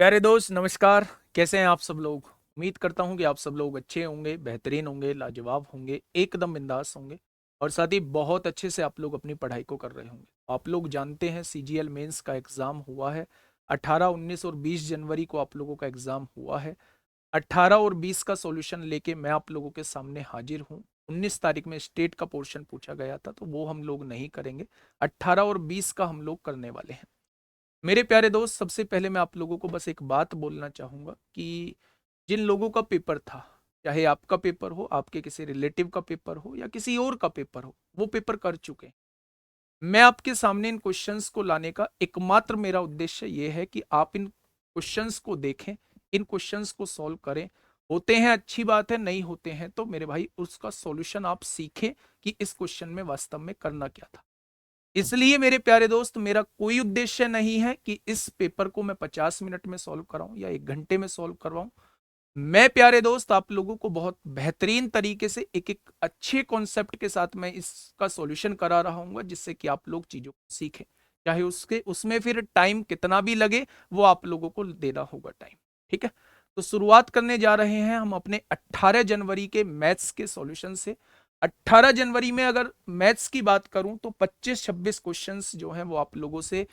प्यारे दोस्त नमस्कार। कैसे हैं आप सब लोग। उम्मीद करता हूं कि आप सब लोग अच्छे होंगे, बेहतरीन होंगे, लाजवाब होंगे, एकदम बिंदास होंगे और साथ ही बहुत अच्छे से आप लोग अपनी पढ़ाई को कर रहे होंगे। आप लोग जानते हैं सीजीएल मेंस का एग्ज़ाम हुआ है। 18, 19 और 20 जनवरी को आप लोगों का एग्ज़ाम हुआ है। 18 और 20 का सॉल्यूशन लेके मैं आप लोगों के सामने हाजिर हूँ। 19 तारीख में स्टेट का पोर्शन पूछा गया था तो वो हम लोग नहीं करेंगे। 18 और 20 का हम लोग करने वाले हैं। मेरे प्यारे दोस्त, सबसे पहले मैं आप लोगों को बस एक बात बोलना चाहूँगा कि जिन लोगों का पेपर था, चाहे आपका पेपर हो, आपके किसी रिलेटिव का पेपर हो या किसी और का पेपर हो, वो पेपर कर चुके हैं। मैं आपके सामने इन क्वेश्चंस को लाने का एकमात्र मेरा उद्देश्य ये है कि आप इन क्वेश्चंस को देखें, इन क्वेश्चंस को सॉल्व करें। होते हैं अच्छी बात है, नहीं होते हैं तो मेरे भाई उसका सॉल्यूशन आप सीखें कि इस क्वेश्चन में वास्तव में करना क्या था। इसलिए मेरे प्यारे दोस्त, मेरा कोई उद्देश्य नहीं है कि इस पेपर को मैं 50 मिनट में सॉल्व कराऊं या 1 घंटे में सॉल्व करवाऊं। मैं प्यारे दोस्त आप लोगों को बहुत बेहतरीन तरीके से एक एक अच्छे कॉन्सेप्ट के साथ मैं इसका सॉल्यूशन करा रहा हूं, जिससे कि आप लोग चीजों को सीखें। चाहे उसके उसमें फिर टाइम कितना भी लगे, वो आप लोगों को देना होगा टाइम। ठीक है। तो शुरुआत करने जा रहे हैं हम अपने 18 जनवरी के मैथ्स के सॉल्यूशन से। 18 जनवरी में अगर मैथ्स की बात करूं तो 25-26 क्वेश्चंस जो हैं वो आप लोगों से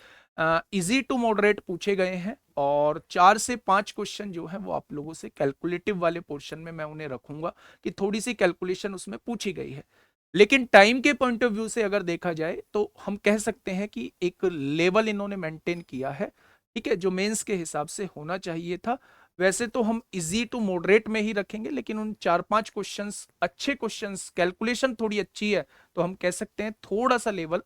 इजी टू मॉडरेट पूछे गए हैं और 4 से 5 क्वेश्चन जो हैं वो आप लोगों से कैलकुलेटिव वाले पोर्शन में मैं उन्हें रखूंगा कि थोड़ी सी कैलकुलेशन उसमें पूछी गई है। लेकिन टाइम के पॉइंट ऑफ व्यू से अगर देखा जाए तो हम कह सकते हैं कि एक लेवल इन्होंने मेंटेन किया है। ठीक है, जो मेंस के हिसाब से होना चाहिए था। वैसे तो हम इजी टू मॉडरेट में ही रखेंगे, लेकिन उन 4-5 क्वेश्चंस अच्छे क्वेश्चंस, कैलकुलेशन थोड़ी अच्छी है तो हम कह सकते हैं थोड़ा सा लेवल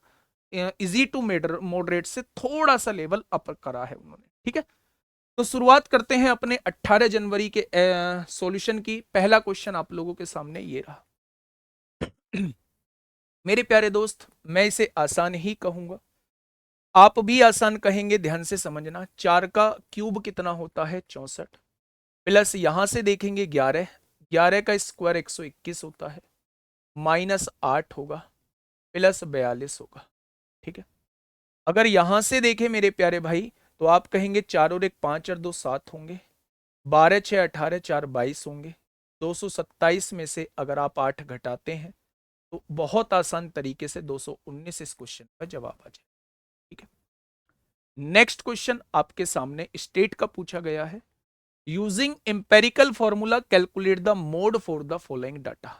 इजी टू मॉडरेट से थोड़ा सा लेवल अप करा है उन्होंने। ठीक है। तो शुरुआत करते हैं अपने 18 जनवरी के सॉल्यूशन की। पहला क्वेश्चन आप लोगों के सामने ये रहा। मेरे प्यारे दोस्त, मैं इसे आसान ही कहूंगा, आप भी आसान कहेंगे। ध्यान से समझना। 4 का क्यूब कितना होता है? 64। प्लस यहां से देखेंगे 11, 11 का स्क्वायर 121 होता है। -8 होगा, प्लस 42 होगा। ठीक है। अगर यहां से देखें मेरे प्यारे भाई, तो आप कहेंगे 4 और 1 5 और 2 7 होंगे। 12 6 18, 4 22 होंगे। 227 में से अगर आप 8 घटाते हैं तो बहुत आसान तरीके से 219 इस क्वेश्चन का जवाब आ जाए। ठीक है। नेक्स्ट क्वेश्चन आपके सामने स्टेट का पूछा गया है। Using empirical formula calculate the mode for the following data.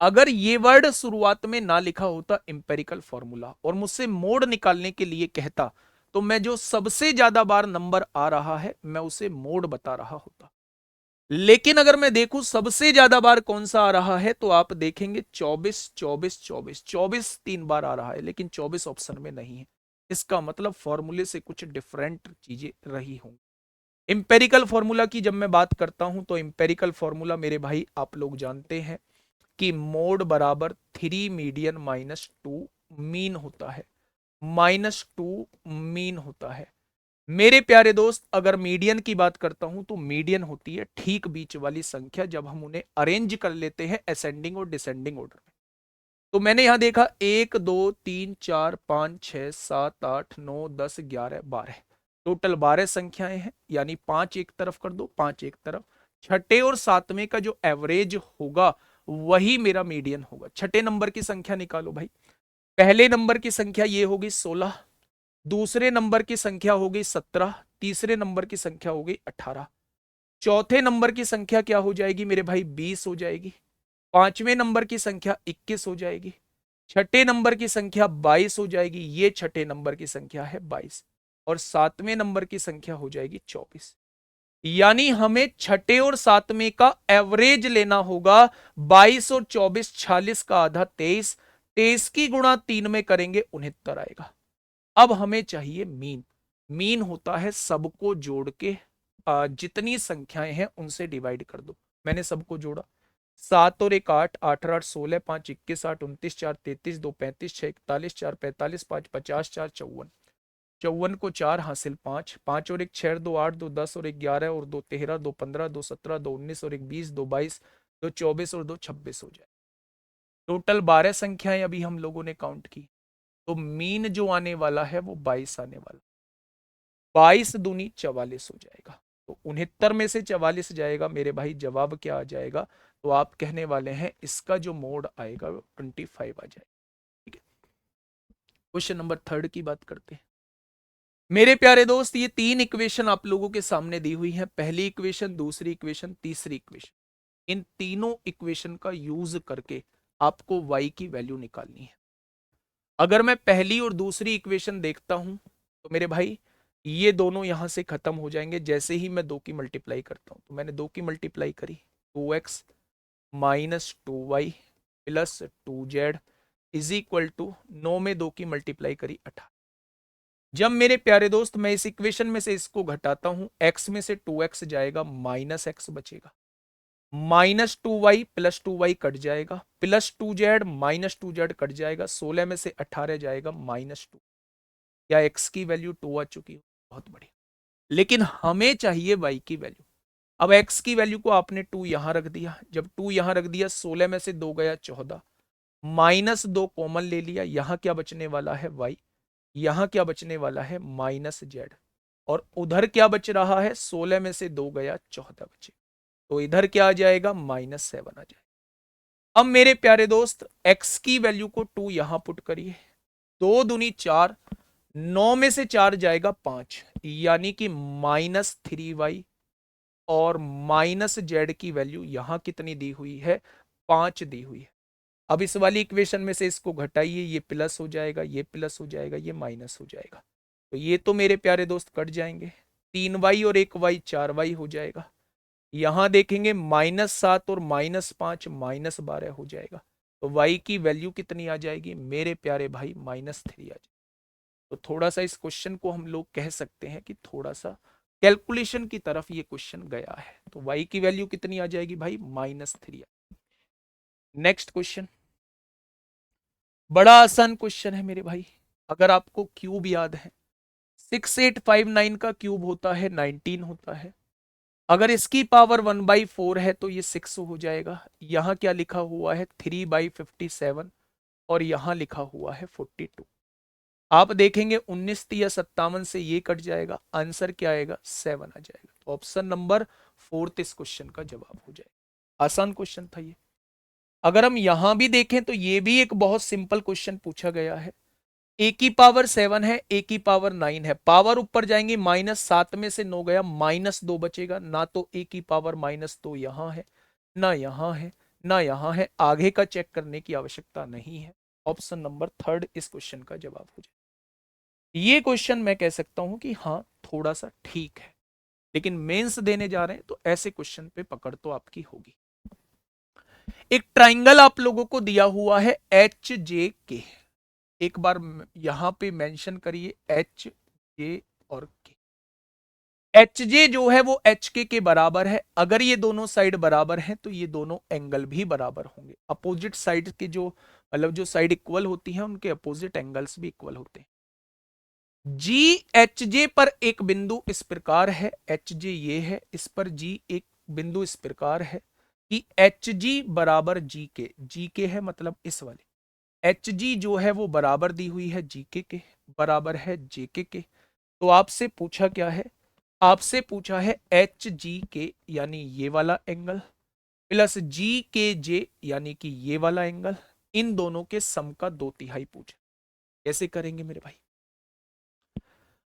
अगर ये वर्ड शुरुआत में ना लिखा होता एम्पेरिकल फॉर्मूला और मुझसे मोड निकालने के लिए कहता, तो मैं जो सबसे ज्यादा बार नंबर आ रहा है मैं उसे मोड बता रहा होता। लेकिन अगर मैं देखूं सबसे ज्यादा बार कौन सा आ रहा है, तो आप देखेंगे 24 24 24 24 3 बार आ रहा है, लेकिन 24 ऑप्शन में नहीं है। इसका मतलब फॉर्मूले से कुछ डिफरेंट चीजें रही होंगी। इंपेरिकल फॉर्मूला की जब मैं बात करता हूं तो इंपेरिकल फॉर्मूला मेरे भाई आप लोग जानते हैं कि मोड बराबर 3 मीडियन -2 मीन होता है। -2 मीन होता है। मेरे प्यारे दोस्त, अगर मीडियन की बात करता हूं तो मीडियन होती है ठीक बीच वाली संख्या जब हम उन्हें अरेंज कर लेते हैं असेंडिंग और डिसेंडिंग ऑर्डर में। तो मैंने यहां देखा 1 2 3 4 5 6 7 8 9 10 11 12, टोटल 12 संख्याएं हैं, यानी 5 एक तरफ कर दो, 5 एक तरफ। छठे और सातवें का जो एवरेज होगा वही मेरा मीडियन होगा। छठे नंबर की संख्या निकालो भाई। पहले नंबर की संख्या ये होगी 16, दूसरे नंबर की संख्या होगी 17, तीसरे नंबर की संख्या होगी 18, चौथे नंबर की संख्या क्या हो जाएगी मेरे भाई? 20 हो जाएगी। पांचवें नंबर की संख्या 21 हो जाएगी। छठे नंबर की संख्या 22 हो जाएगी, ये छठे नंबर की संख्या है 22। और सातवें नंबर की संख्या हो जाएगी 24। यानी हमें छठे और सातवें का एवरेज लेना होगा। 22 और 24 46 का आधा 23, 23 की गुणा 3 में करेंगे 69 आएगा। अब हमें चाहिए मीन। मीन होता है सबको जोड़ के जितनी संख्याएं हैं उनसे डिवाइड कर दो। मैंने सबको जोड़ा। 7 और 1 8, 8 और 8 16, 5 21 8 29 4 33 2 35 6 41 4 45 5 50 4 54। 54 को 4 हासिल 5, 5 और 1 6 2 8 2 10 और 1 11 और 2 13 2 15 2 17 2 19 और 1 20 2 22 2 24 और 2 26 हो जाए। टोटल 12 संख्याएं अभी हम लोगों ने काउंट की। तो मीन जो आने वाला है वो 22 आने वाला। 22 दूनी 44 हो जाएगा। तो 69 में से 44 जाएगा मेरे भाई, जवाब क्या आ जाएगा? तो आप कहने वाले हैं इसका जो मोड आएगा वो 25 आ जाएगा। ठीक है, क्वेश्चन नंबर 3 की बात करते हैं। मेरे प्यारे दोस्त, ये 3 इक्वेशन आप लोगों के सामने दी हुई है। पहली इक्वेशन, दूसरी इक्वेशन, तीसरी इक्वेशन। इन तीनों इक्वेशन का यूज करके आपको y की वैल्यू निकालनी है। अगर मैं पहली और दूसरी इक्वेशन देखता हूं तो मेरे भाई ये दोनों यहां से खत्म हो जाएंगे जैसे ही मैं 2 की मल्टीप्लाई करता हूं। तो मैंने 2 की मल्टीप्लाई करी, 2x minus 2y plus 2z is equal to 9 में 2 की मल्टीप्लाई करी 18। जब मेरे प्यारे दोस्त मैं इस इक्वेशन में से इसको घटाता हूं, x में से 2x जाएगा, माइनस x बचेगा, minus 2y plus 2y cut जाएगा, plus 2z minus 2z cut जाएगा, 16 में से 18 जाएगा, -2। क्या x की वैल्यू 2 आ चुकी है? बहुत बढ़िया। लेकिन हमें चाहिए y की वैल्यू। अब x की वैल्यू को आपने 2 यहां रख दिया, जब 2 यहां रख दिया 16 में से 2 गया 14, -2 कॉमन ले लिया, यहां क्या बचने वाला है? y। यहां क्या बचने वाला है? -z। और उधर क्या बच रहा है? 16 में से 2 गया 14 बचे, तो इधर क्या आ जाएगा? -7 आ जाएगा। अब मेरे प्यारे दोस्त x की वैल्यू को 2 यहां पुट करिए, 2 दूनी 4, 9 में से 4 जाएगा 5, यानी कि -3y। और -z की वैल्यू यहां कितनी दी हुई है? 5 दी हुई है। अब इस वाली इक्वेशन में से इसको घटाइए, ये प्लस हो जाएगा, ये प्लस हो जाएगा, ये माइनस हो जाएगा। तो ये तो मेरे प्यारे दोस्त कट जाएंगे, 3y और 1y 4y हो जाएगा। यहां देखेंगे -7 और -5 -12 हो जाएगा। तो y की वैल्यू कितनी आ जाएगी मेरे प्यारे भाई? -3 आ जाएगी। तो थोड़ा सा इस क्वेश्चन को हम लोग कह सकते हैं कि थोड़ा सा कैलकुलेशन की तरफ ये क्वेश्चन गया है। तो y की वैल्यू कितनी आ जाएगी भाई? -3। नेक्स्ट क्वेश्चन, बड़ा आसान क्वेश्चन है मेरे भाई। अगर आपको क्यूब याद है, 6859 का क्यूब होता है 19 होता है। अगर इसकी पावर 1/4 है तो ये 6 हो जाएगा। यहां क्या लिखा हुआ है? 3/57। और यहां लिखा हुआ है 42। आप देखेंगे 19 या 57 से ये कट जाएगा, आंसर क्या आएगा? 7 आ जाएगा। तो ऑप्शन नंबर 4 इस क्वेश्चन का जवाब हो जाएगा। आसान क्वेश्चन था ये। अगर हम यहां भी देखें तो ये भी एक बहुत सिंपल क्वेश्चन पूछा गया है। ए की पावर 7 है, ए की पावर 9 है, पावर ऊपर जाएंगे, -7 में से 9 गया, -2 बचेगा। ना तो ए की पावर -2 यहां है, ना यहां है, ना यहां है। आगे का चेक करने की आवश्यकता नहीं है। ऑप्शन नंबर 3 इस क्वेश्चन का जवाब हो जाए। ये क्वेश्चन मैं कह सकता हूं कि हाँ थोड़ा सा ठीक है, लेकिन मेंस देने जा रहे हैं तो ऐसे क्वेश्चन पे पकड़ तो आपकी होगी। एक ट्राइंगल आप लोगों को दिया हुआ है HJK। एक बार यहां पे मेंशन करिए HJ और K। HJ जो है वो HK के बराबर है। अगर ये दोनों साइड बराबर हैं तो ये दोनों एंगल भी बराबर होंगे। अपोजिट साइड के जो मतलब जो साइड इक्वल होती हैं उनके अपोजिट एंगल्स भी इक्वल होते हैं। जी एच जे पर एक बिंदु इस प्रकार है, एच जे ये है, इस पर जी एक बिंदु इस प्रकार है कि एच जी बराबर जी के है, मतलब इस वाले एच जी जो है वो बराबर दी हुई है जी के बराबर है जे के। तो आपसे पूछा क्या है? आपसे पूछा है एच जी के यानी ये वाला एंगल प्लस जी के जे यानी कि ये वाला एंगल, इन दोनों के सम का 2/3 पूछा। कैसे करेंगे मेरे भाई?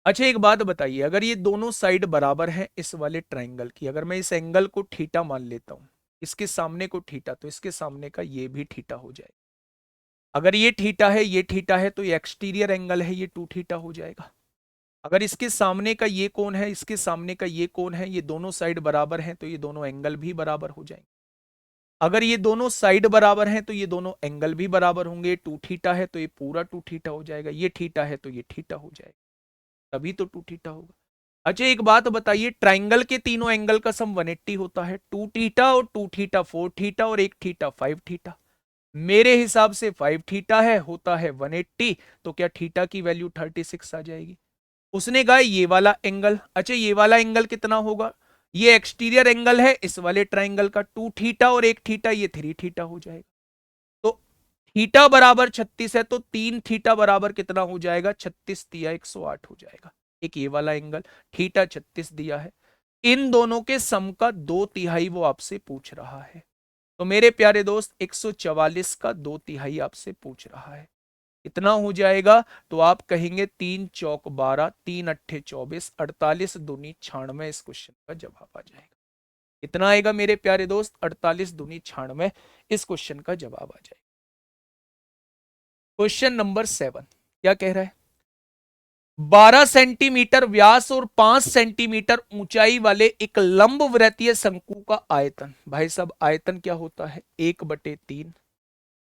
अच्छा एक बात बताइए, अगर ये दोनों साइड बराबर हैं इस वाले ट्राइंगल की, अगर मैं इस एंगल को थीटा मान लेता हूं, इसके सामने को थीटा, तो इसके सामने का ये भी थीटा हो जाएगा। अगर ये थीटा है, ये थीटा है, तो ये एक्सटीरियर एंगल है, ये 2 थीटा हो जाएगा। अगर इसके सामने का ये कोण है, इसके सामने का ये कोण है, ये दोनों साइड बराबर हैं तो ये दोनों एंगल भी बराबर हो जाएंगे। अगर ये दोनों साइड बराबर हैं तो ये दोनों एंगल भी बराबर होंगे। 2 थीटा है तो ये पूरा 2 थीटा हो जाएगा, ये थीटा है तो ये थीटा हो जाएगा, तभी तो 2 थीटा होगा। अच्छा एक बात बताइए, ट्राइंगल के तीनों एंगल का सम 180 होता है। 2 थीटा और 2 थीटा 4 थीटा और 1 थीटा 5 थीटा। मेरे हिसाब से 5 थीटा है होता है 180, तो क्या थीटा की वैल्यू 36 आ जाएगी? उसने कहा ये वाला एंगल, अच्छा ये वाला एंगल कितना होगा? ये एक्सटीरियर एंगल है इस वाले ट्राइंगल का, 2 थीटा और 1 थीटा, ये 3 थीटा हो जाएगा। तो थीटा बराबर 36 है तो 3 थीटा बराबर कितना हो जाएगा? 36 तिया 108 हो जाएगा। एक ये वाला एंगल थीटा 36 दिया है, इन दोनों के सम का 2/3 वो आपसे पूछ रहा है। तो मेरे प्यारे दोस्त 144 का 2/3 आपसे पूछ रहा है, इतना हो जाएगा। तो आप कहेंगे 3 चौक 12, 3 अट्ठे 24, 48 दूनी 96, इस क्वेश्चन का जवाब आ जाएगा। इतना आएगा मेरे प्यारे दोस्त, 48 दूनी 96, इस क्वेश्चन का जवाब आ जाएगा। क्वेश्चन नंबर 7 क्या कह रहा है? 12 सेंटीमीटर व्यास और 5 सेंटीमीटर ऊंचाई वाले एक लंबवृत्तीय शंकु का आयतन, भाई साहब आयतन क्या होता है? 1/3।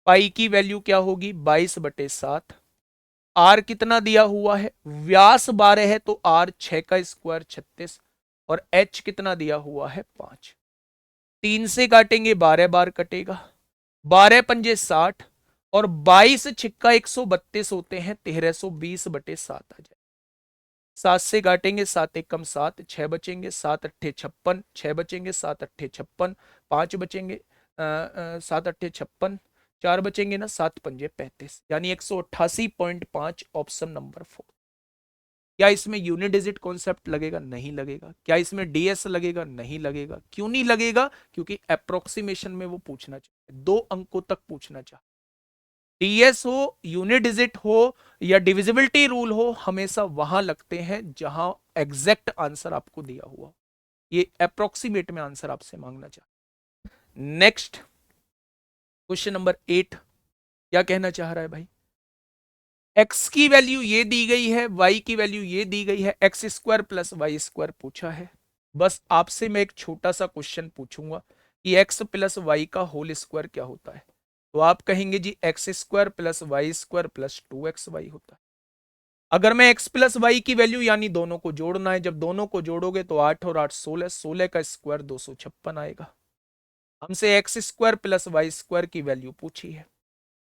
पाई की वैल्यू क्या होगी? 22/7। आर कितना दिया हुआ है? व्यास 12 है तो आर 6 का स्क्वायर 36, और एच कितना दिया हुआ है? 5। 3 से काटेंगे 12 बार कटेगा, 12 पंजे 60, और 22 छिक्का 132 होते हैं, 1320/7 आ जाए। 7 से काटेंगे 7 एकम 7, 6 बचेंगे, 7 अट्ठे 56, 6 बचेंगे, 7 अट्ठे 56, 5 बचेंगे, 7 अट्ठे 56, 4 बचेंगे ना, 7 पंजे 35, यानी 188.5, ऑप्शन नंबर 4। क्या इसमें यूनिट डिजिट कॉन्सेप्ट लगेगा? नहीं लगेगा। क्या इसमें डीएस लगेगा? नहीं लगेगा। क्यों नहीं लगेगा? क्योंकि अप्रोक्सीमेशन में वो पूछना चाहिए, 2 अंकों तक पूछना चाहिए। डीएस हो, यूनिट डिजिट हो, या डिविजिबिलिटी रूल हो, हमेशा वहां लगते हैं जहां एग्जैक्ट आंसर आपको दिया हुआ। ये अप्रोक्सीमेट में आंसर आपसे मांगना चाहता। नेक्स्ट क्वेश्चन नंबर 8 क्या कहना चाह रहा है भाई? एक्स की वैल्यू ये दी गई है, वाई की वैल्यू ये दी गई है, x square plus y square पूछा है। बस आपसे मैं एक छोटा सा क्वेश्चन पूछूंगा कि एक्स प्लस वाई का होल स्क्वायर क्या होता है? तो आप कहेंगे जी x square plus y square plus 2xy होता है। अगर मैं x प्लस वाई की वैल्यू, यानी दोनों को जोड़ना है, जब दोनों को जोड़ोगे तो 8 और 8 16, 16 का स्क्वायर 256 आएगा। हमसे x square plus y square की वैल्यू पूछी है।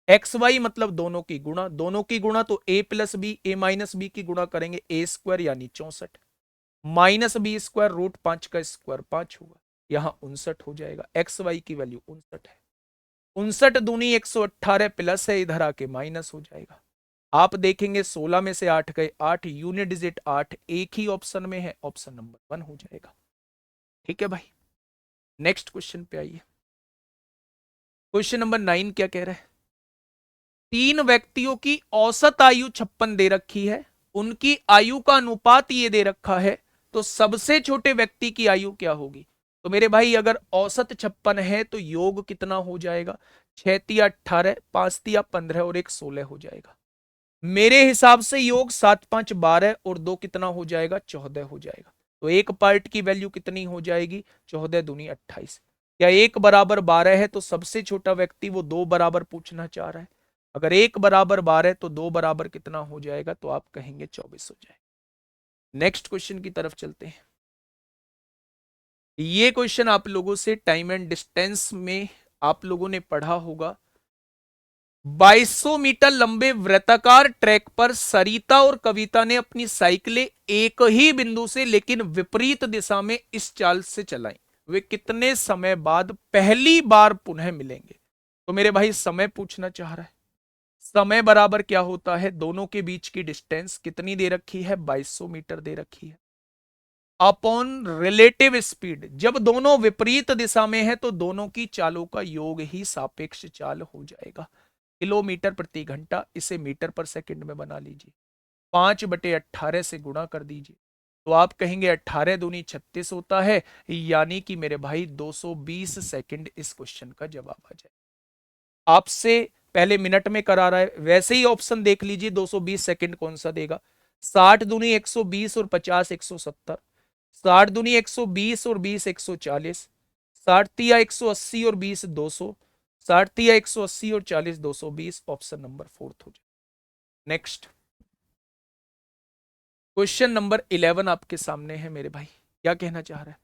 एक्स वाई मतलब दोनों की गुणा, दोनों की गुणा तो a plus b, a minus b की गुणा करेंगे, ए स्क्वायर यानी 64, माइनस बी स्क्वायर रूट 5 का स्क्वायर 5 होगा, यहां 59 हो जाएगा। एक्स वाई की वैल्यू 59 है। 59 दूनी 118 प्लस है, इधर आके माइनस हो जाएगा। आप देखेंगे 16 में से 8 गए 8, यूनिट डिजिट 8 एक ही ऑप्शन में है, ऑप्शन नंबर 1 हो जाएगा। ठीक है भाई, नेक्स्ट क्वेश्चन पे आइए। क्वेश्चन नंबर 9 क्या कह रहा है? 3 व्यक्तियों की औसत आयु 56 दे रखी है, उनकी आयु का अनुपात ये दे रखा है, तो सबसे छोटे व्यक्ति की आयु क्या होगी? तो मेरे भाई अगर औसत 56 है तो योग कितना हो जाएगा? 6 तिया 18, 5 तिया 15 और 1 16 हो जाएगा। मेरे हिसाब से योग 7 5 12 और 2 कितना हो जाएगा? 14 हो जाएगा। तो एक पार्ट की वैल्यू कितनी हो जाएगी? 14 दूनी 28। क्या 1 बराबर 12 है तो सबसे छोटा व्यक्ति वो 2 बराबर पूछना चाह रहा है? अगर 1 बराबर 12 तो 2 बराबर कितना हो जाएगा? तो आप कहेंगे 24 हो जाएगा। नेक्स्ट क्वेश्चन की तरफ चलते हैं। ये क्वेश्चन आप लोगों से टाइम एंड डिस्टेंस में आप लोगों ने पढ़ा होगा। 2200 मीटर लंबे वृत्ताकार ट्रैक पर सरिता और कविता ने अपनी साइकिलें एक ही बिंदु से लेकिन विपरीत दिशा में इस चाल से चलाई, वे कितने समय बाद पहली बार पुनः मिलेंगे? तो मेरे भाई समय पूछना चाह रहा है। समय बराबर क्या होता है? दोनों के बीच की डिस्टेंस कितनी दे रखी है? 2200 मीटर दे रखी है, अपॉन रिलेटिव स्पीड। जब दोनों विपरीत दिशा में है तो दोनों की चालों का योग ही सापेक्ष चाल हो जाएगा। किलोमीटर प्रति घंटा, इसे मीटर पर सेकंड में बना लीजिए, 5/18 से गुणा कर दीजिए, तो आप कहेंगे 18 दूनी 36 होता है, यानी कि मेरे भाई 220 सेकंड इस क्वेश्चन का जवाब आ जाए। आपसे पहले मिनट में करा रहा है, वैसे ही ऑप्शन देख लीजिए 220 सेकंड कौन सा देगा। 60 दूनी 120 और 50 170, 60 दूनी 120 और 20 140, 60 तिया 180 और 20 200, 60 तिया 180 और 40 220, ऑप्शन नंबर 4 हो जाए। नेक्स्ट क्वेश्चन नंबर 11 आपके सामने है मेरे भाई, क्या कहना चाह रहा है?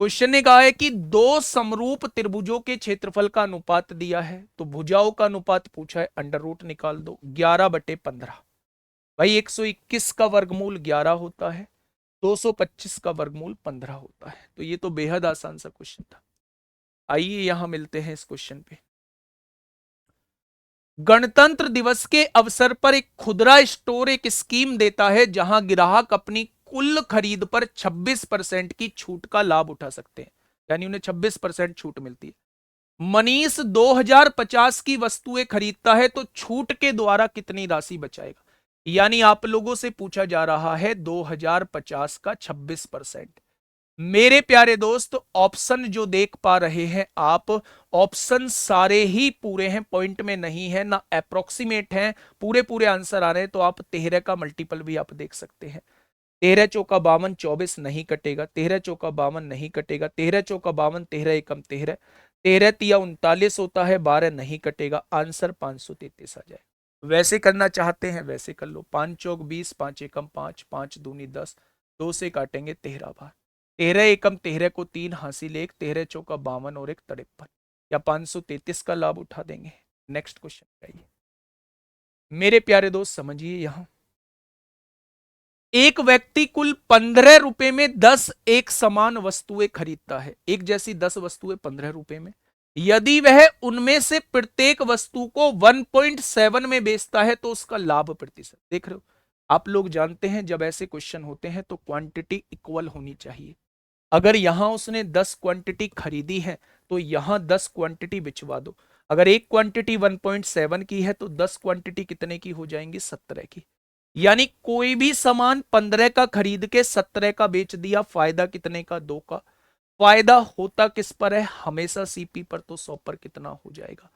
क्वेश्चन ने कहा है कि दो समरूप त्रिभुजों के क्षेत्रफल का अनुपात दिया है, तो भुजाओं का अनुपात पूछा है, अंडर रूट निकाल दो, 11/15। भाई 121 का वर्गमूल 11 होता है, 225 का वर्गमूल 15 होता है। तो ये तो बेहद आसान सा क्वेश्चन था। आइए यहां मिलते हैं इस क्वेश्चन पे। गणतंत्र दिवस के अवसर पर एक खुदरा स्टोर एक स्कीम देता है जहां ग्राहक अपनी कुल खरीद पर 26% की छूट का लाभ उठा सकते हैं, यानी उन्हें 26% छूट मिलती है। मनीष 2050 की वस्तुएं खरीदता है तो छूट के द्वारा कितनी राशि बचाएगा? यानी आप लोगों से पूछा जा रहा है 2050 का 26%। मेरे प्यारे दोस्त, ऑप्शन जो देख पा रहे हैं आप, ऑप्शन सारे ही पूरे हैं, पॉइंट में नहीं है ना, अप्रोक्सीमेट हैं, पूरे पूरे आंसर आ रहे हैं। तो आप 13 का मल्टीपल भी आप देख सकते हैं। 13 चौका 52, 24 नहीं कटेगा, 13 चौका 52 नहीं कटेगा, 13 चौका 52, 13 एकम 13, 13 तिया 39 होता है, 12 नहीं कटेगा, आंसर 533 आ जाए। वैसे करना चाहते हैं वैसे कर लो, 5 चौक 20, 5 एकम 5, 5 दूनी 10, 2 से काटेंगे 13 बार, 13 एकम 13 को 3 हासिल 1, 13 चौका 52 और 1 53, या 533 का लाभ उठा देंगे। नेक्स्ट क्वेश्चन चाहिए मेरे प्यारे दोस्त, समझिए यहां एक व्यक्ति कुल 15 रुपए में 10 एक समान वस्तुएं खरीदता है, एक जैसी 10 वस्तुएं 15 रुपए में। यदि वह उनमें से प्रत्येक वस्तु को 1.7 में बेचता है तो उसका लाभ प्रतिशत देख रहे हो। आप लोग जानते हैं जब ऐसे क्वेश्चन होते हैं तो क्वांटिटी इक्वल होनी चाहिए। अगर यहां उसने 10 क्वांटिटी खरीदी है तो यहां 10 क्वांटिटी बिचवा दो। अगर एक क्वांटिटी 1.7 की है तो 10 क्वांटिटी कितने की हो जाएंगी? 17 की। यानी कोई भी सामान 15 का खरीद के 17 का बेच दिया, फायदा कितने का? 2 का। फायदा होता किस पर है? हमेशा सीपी पर। तो 100 पर कितना हो जाएगा?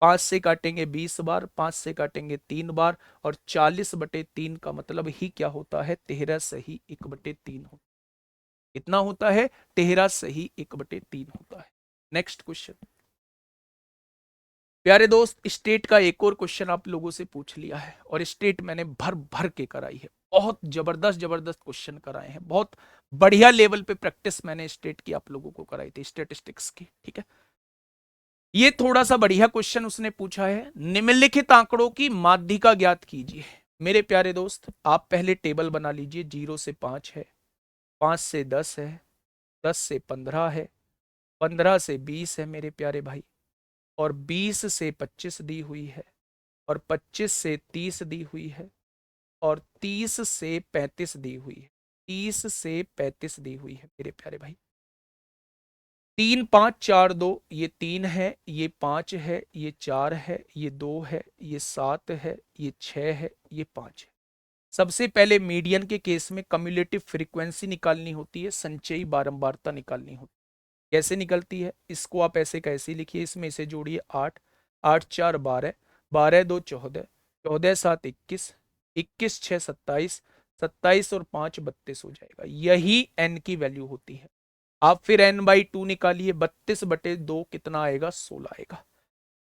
5 से काटेंगे 20 बार, 5 से काटेंगे 3 बार, और 40/3 का मतलब ही क्या होता है? 13 सही 1/3 होता है। कितना होता है? 13 सही 1/3 होता है। नेक्स्ट क्वेश्चन प्यारे दोस्त, स्टेट का एक और क्वेश्चन आप लोगों से पूछ लिया है, और स्टेट मैंने भर भर के कराई है, बहुत जबरदस्त जबरदस्त क्वेश्चन कराए हैं, बहुत बढ़िया लेवल पे प्रैक्टिस मैंने स्टेट की आप लोगों को कराई थी, स्टेटिस्टिक्स की। ठीक है, ये थोड़ा सा बढ़िया क्वेश्चन उसने पूछा है। निम्नलिखित आंकड़ों की माध्यिका ज्ञात कीजिए। मेरे प्यारे दोस्त, आप पहले टेबल बना लीजिए। 0 से 5 है, 5 से 10 है, 10 से 15 है, 15 से 20 है मेरे प्यारे भाई, और 20 से 25 दी हुई है, और 25 से 30 दी हुई है, और 30 से 35 दी हुई है, 30 से 35 दी हुई है मेरे प्यारे भाई। 3 5 4 2, ये 3 है, ये 5 है, ये 4 है, ये 2 है, ये 7 है, ये 6 है, ये 5 है। सबसे पहले मीडियन के केस में कम्युलेटिव फ्रीक्वेंसी निकालनी होती है, संचयी बारंबारता निकालनी होती है। कैसे निकलती है? इसको आप ऐसे कैसे लिखिए, इसमें इसे जोड़िए 8, 8 4 12, 12 2 14, 14 7 21, 21 6 27, 27 और 5 32 हो जाएगा। यही n की वैल्यू होती है। आप फिर n/2 निकालिए, 32/2 कितना आएगा? 16 आएगा।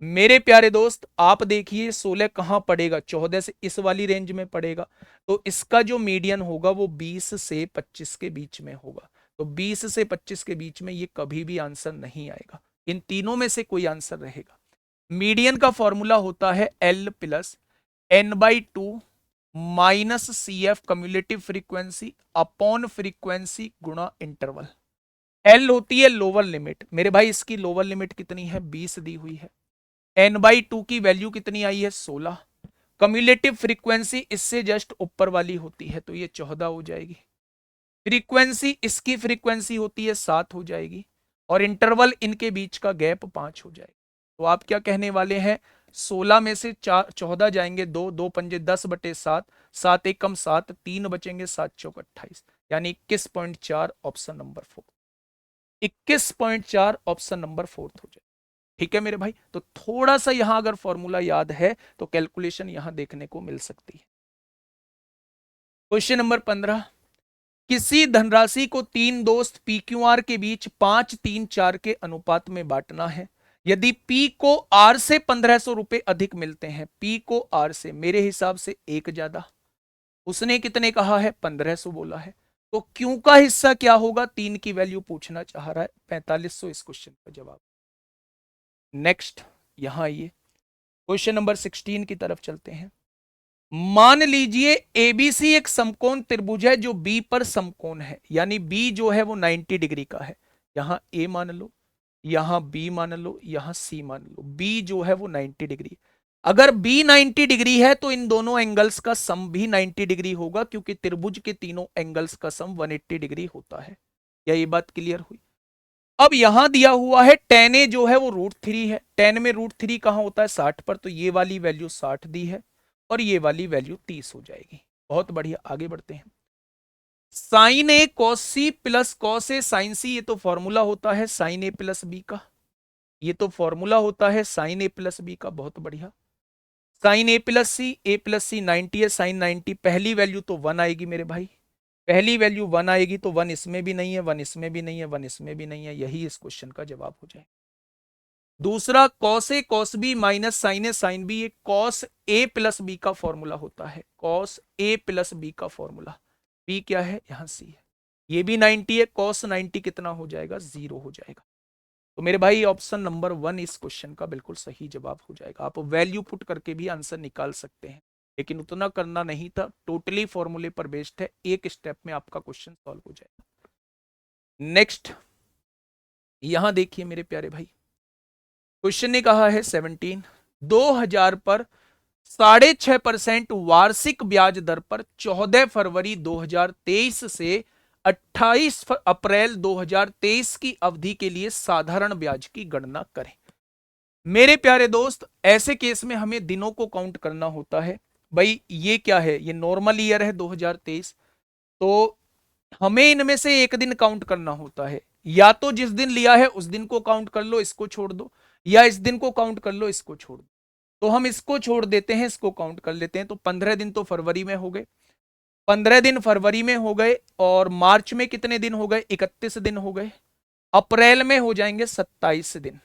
मेरे प्यारे दोस्त, आप देखिए 16 कहां पड़ेगा? 14 से इस वाली रेंज में पड़ेगा, तो इसका जो मीडियन होगा वो 20 से 25 के बीच में होगा। तो 20 से 25 के बीच में ये कभी भी आंसर नहीं आएगा, इन तीनों में से कोई आंसर रहेगा। मीडियन का फॉर्मूला होता है L plus n/2 minus CF cumulative frequency upon frequency गुणा इंटरवल। L होती है लोअर लिमिट मेरे भाई, इसकी लोअर लिमिट कितनी है? 20 दी हुई है। n/2 की वैल्यू कितनी आई है? 16। कम्युलेटिव फ्रीक्वेंसी इससे जस्ट ऊपर वाली होती है, तो ये 14 हो जाएगी। फ्रीक्वेंसी इसकी फ्रीक्वेंसी होती है 7 हो जाएगी, और इंटरवल इनके बीच का गैप 5 हो जाएगा। तो आप क्या कहने वाले हैं? 16 में से 14 जाएंगे, 2 2 पंजे 10/7, 7 एकम 7, 3 बचेंगे, 7 चौक 28, यानी 21.4 ऑप्शन नंबर 4, 21.4 ऑप्शन नंबर 4 हो जाए। ठीक है मेरे भाई, तो थोड़ा सा यहां अगर फॉर्मूला याद है तो कैलकुलेशन यहां देखने को मिल सकती है। क्वेश्चन नंबर 15, किसी धनराशि को 3 दोस्त PQR के बीच 5 3 4 के अनुपात में बांटना है। यदि P को R से 1500 रुपए अधिक मिलते हैं, P को R से मेरे हिसाब से एक ज्यादा, उसने कितने कहा है? 1500 बोला है, तो Q का हिस्सा क्या होगा? 3 की वैल्यू पूछना चाह रहा है, 4500 इस क्वेश्चन का जवाब। नेक्स्ट यहां आइए, क्वेश्चन नंबर 16 की तरफ चलते हैं। मान लीजिए ABC एक समकोण त्रिभुज है जो B पर समकोण है, यानी B जो है वो 90 डिग्री का है। यहां A मान लो, यहां B मान लो, यहां C मान लो। B जो है वो 90 डिग्री। अगर बी 90 डिग्री है तो इन दोनों एंगल्स का सम भी 90 डिग्री होगा, क्योंकि त्रिभुज के तीनों एंगल्स का सम 180 डिग्री होता है। क्या ये बात क्लियर हुई? अब यहां दिया हुआ है tan a जो है वो √3 है। tan में √3 कहां होता है? 60 पर, तो ये वाली वैल्यू 60 दी है और ये वाली वैल्यू 30 हो जाएगी। बहुत बढ़िया, आगे बढ़ते हैं। Sign A cos C plus cos A sign सी, ये तो फॉर्मूला होता है साइन ए प्लस बी का। ये तो फॉर्मूला होता है साइन ए प्लस बी का। बहुत बढ़िया। साइन ए प्लस सी 90 है, साइन 90, पहली वैल्यू तो 1 आएगी मेरे भाई। पहली वैल्यू 1 आएगी तो 1 इसमें भी नहीं है, 1 इसमें भी नहीं है, 1 इसमें भी नहीं है। यही इस क्वेश्चन का जवाब हो जाए। दूसरा cos A cos B minus sign A sine B, ये कॉस ए प्लस बी का फॉर्मूला होता है। कॉस ए प्लस बी का फॉर्मूला, बी क्या है? यहां सी है। ये भी 90 है, कॉस 90 कितना हो जाएगा? 0 हो जाएगा। तो मेरे भाई ऑप्शन नंबर 1 इस क्वेश्चन का बिल्कुल सही जवाब हो जाएगा। आप वैल्यू पुट करके भी आंसर निकाल सकते हैं, लेकिन उतना करना नहीं था। टोटली फॉर्मूले पर बेस्ड है, एक स्टेप में आपका क्वेश्चन सॉल्व हो जाएगा। नेक्स्ट, यहां देखिए मेरे प्यारे भाई, क्वेश्चन ने कहा है 17, 2000 पर 6.5% वार्षिक ब्याज दर पर 14 फरवरी 2023 से 28 अप्रैल 2023 की अवधि के लिए साधारण ब्याज की गणना करें। मेरे प्यारे दोस्त, ऐसे केस में हमें दिनों को काउंट करना होता है। भाई ये क्या है? ये नॉर्मल ईयर है 2023, तो हमें इनमें से एक दिन काउंट करना होता है। या तो जिस दिन लिया है उस दिन को काउंट कर लो, इसको छोड़ दो, या इस दिन को काउंट कर लो, इसको छोड़ दो। तो हम इसको छोड़ देते हैं, इसको काउंट कर लेते हैं। तो 15 दिन तो फरवरी में हो गए, 15 दिन फरवरी में हो गए, और मार्च में कितने दिन हो गए? 31 दिन हो गए। अप्रैल में हो जाएंगे 27 दिन।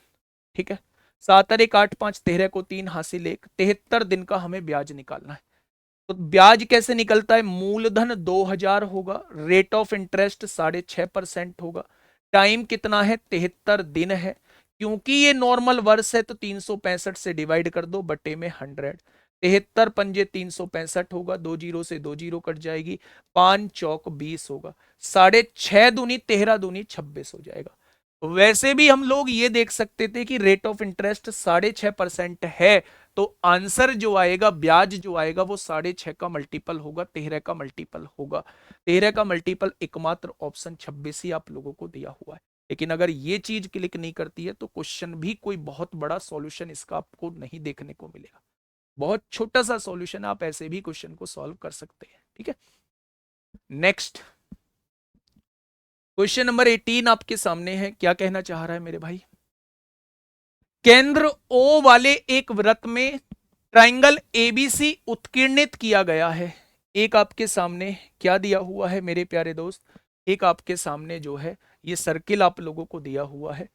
ठीक है, 7 और 1 8 5 13 को 3 हासिल 1, 73 दिन का हमें ब्याज निकालना है। तो ब्याज कैसे निकलता है? मूलधन 2000 होगा, रेट ऑफ इंटरेस्ट 6.5% होगा, टाइम कितना है? 73 दिन है। क्योंकि ये नॉर्मल वर्ष है तो 365 से डिवाइड कर दो, बटे में 100। 73 पंजे 365 होगा, 2 जीरो से 2 जीरो कट जाएगी, 5 चौक 20 होगा, 6.5 दूनी 13 दूनी 26 हो जाएगा। वैसे भी हम लोग ये देख सकते थे कि रेट ऑफ इंटरेस्ट 6.5% है, तो आंसर जो आएगा, ब्याज जो आएगा, वो 6.5 का मल्टीपल होगा, 13 का मल्टीपल होगा। 13 का मल्टीपल एकमात्र ऑप्शन 26 ही आप लोगों को दिया हुआ है। लेकिन अगर ये चीज क्लिक नहीं करती है तो क्वेश्चन भी कोई बहुत बड़ा सॉल्यूशन इसका आपको नहीं देखने को मिलेगा। बहुत छोटा सा सॉल्यूशन, आप ऐसे भी क्वेश्चन को सॉल्व कर सकते हैं। ठीक है, नेक्स्ट क्वेश्चन नंबर 18 आपके सामने है। क्या कहना चाह रहा है मेरे भाई? केंद्र ओ वाले एक वृत्त में ट्राइंगल एबीसी उत्कीर्णित किया गया है। एक आपके सामने क्या दिया हुआ है मेरे प्यारे दोस्त? एक आपके सामने जो है ये सर्किल आप लोगों को दिया हुआ है।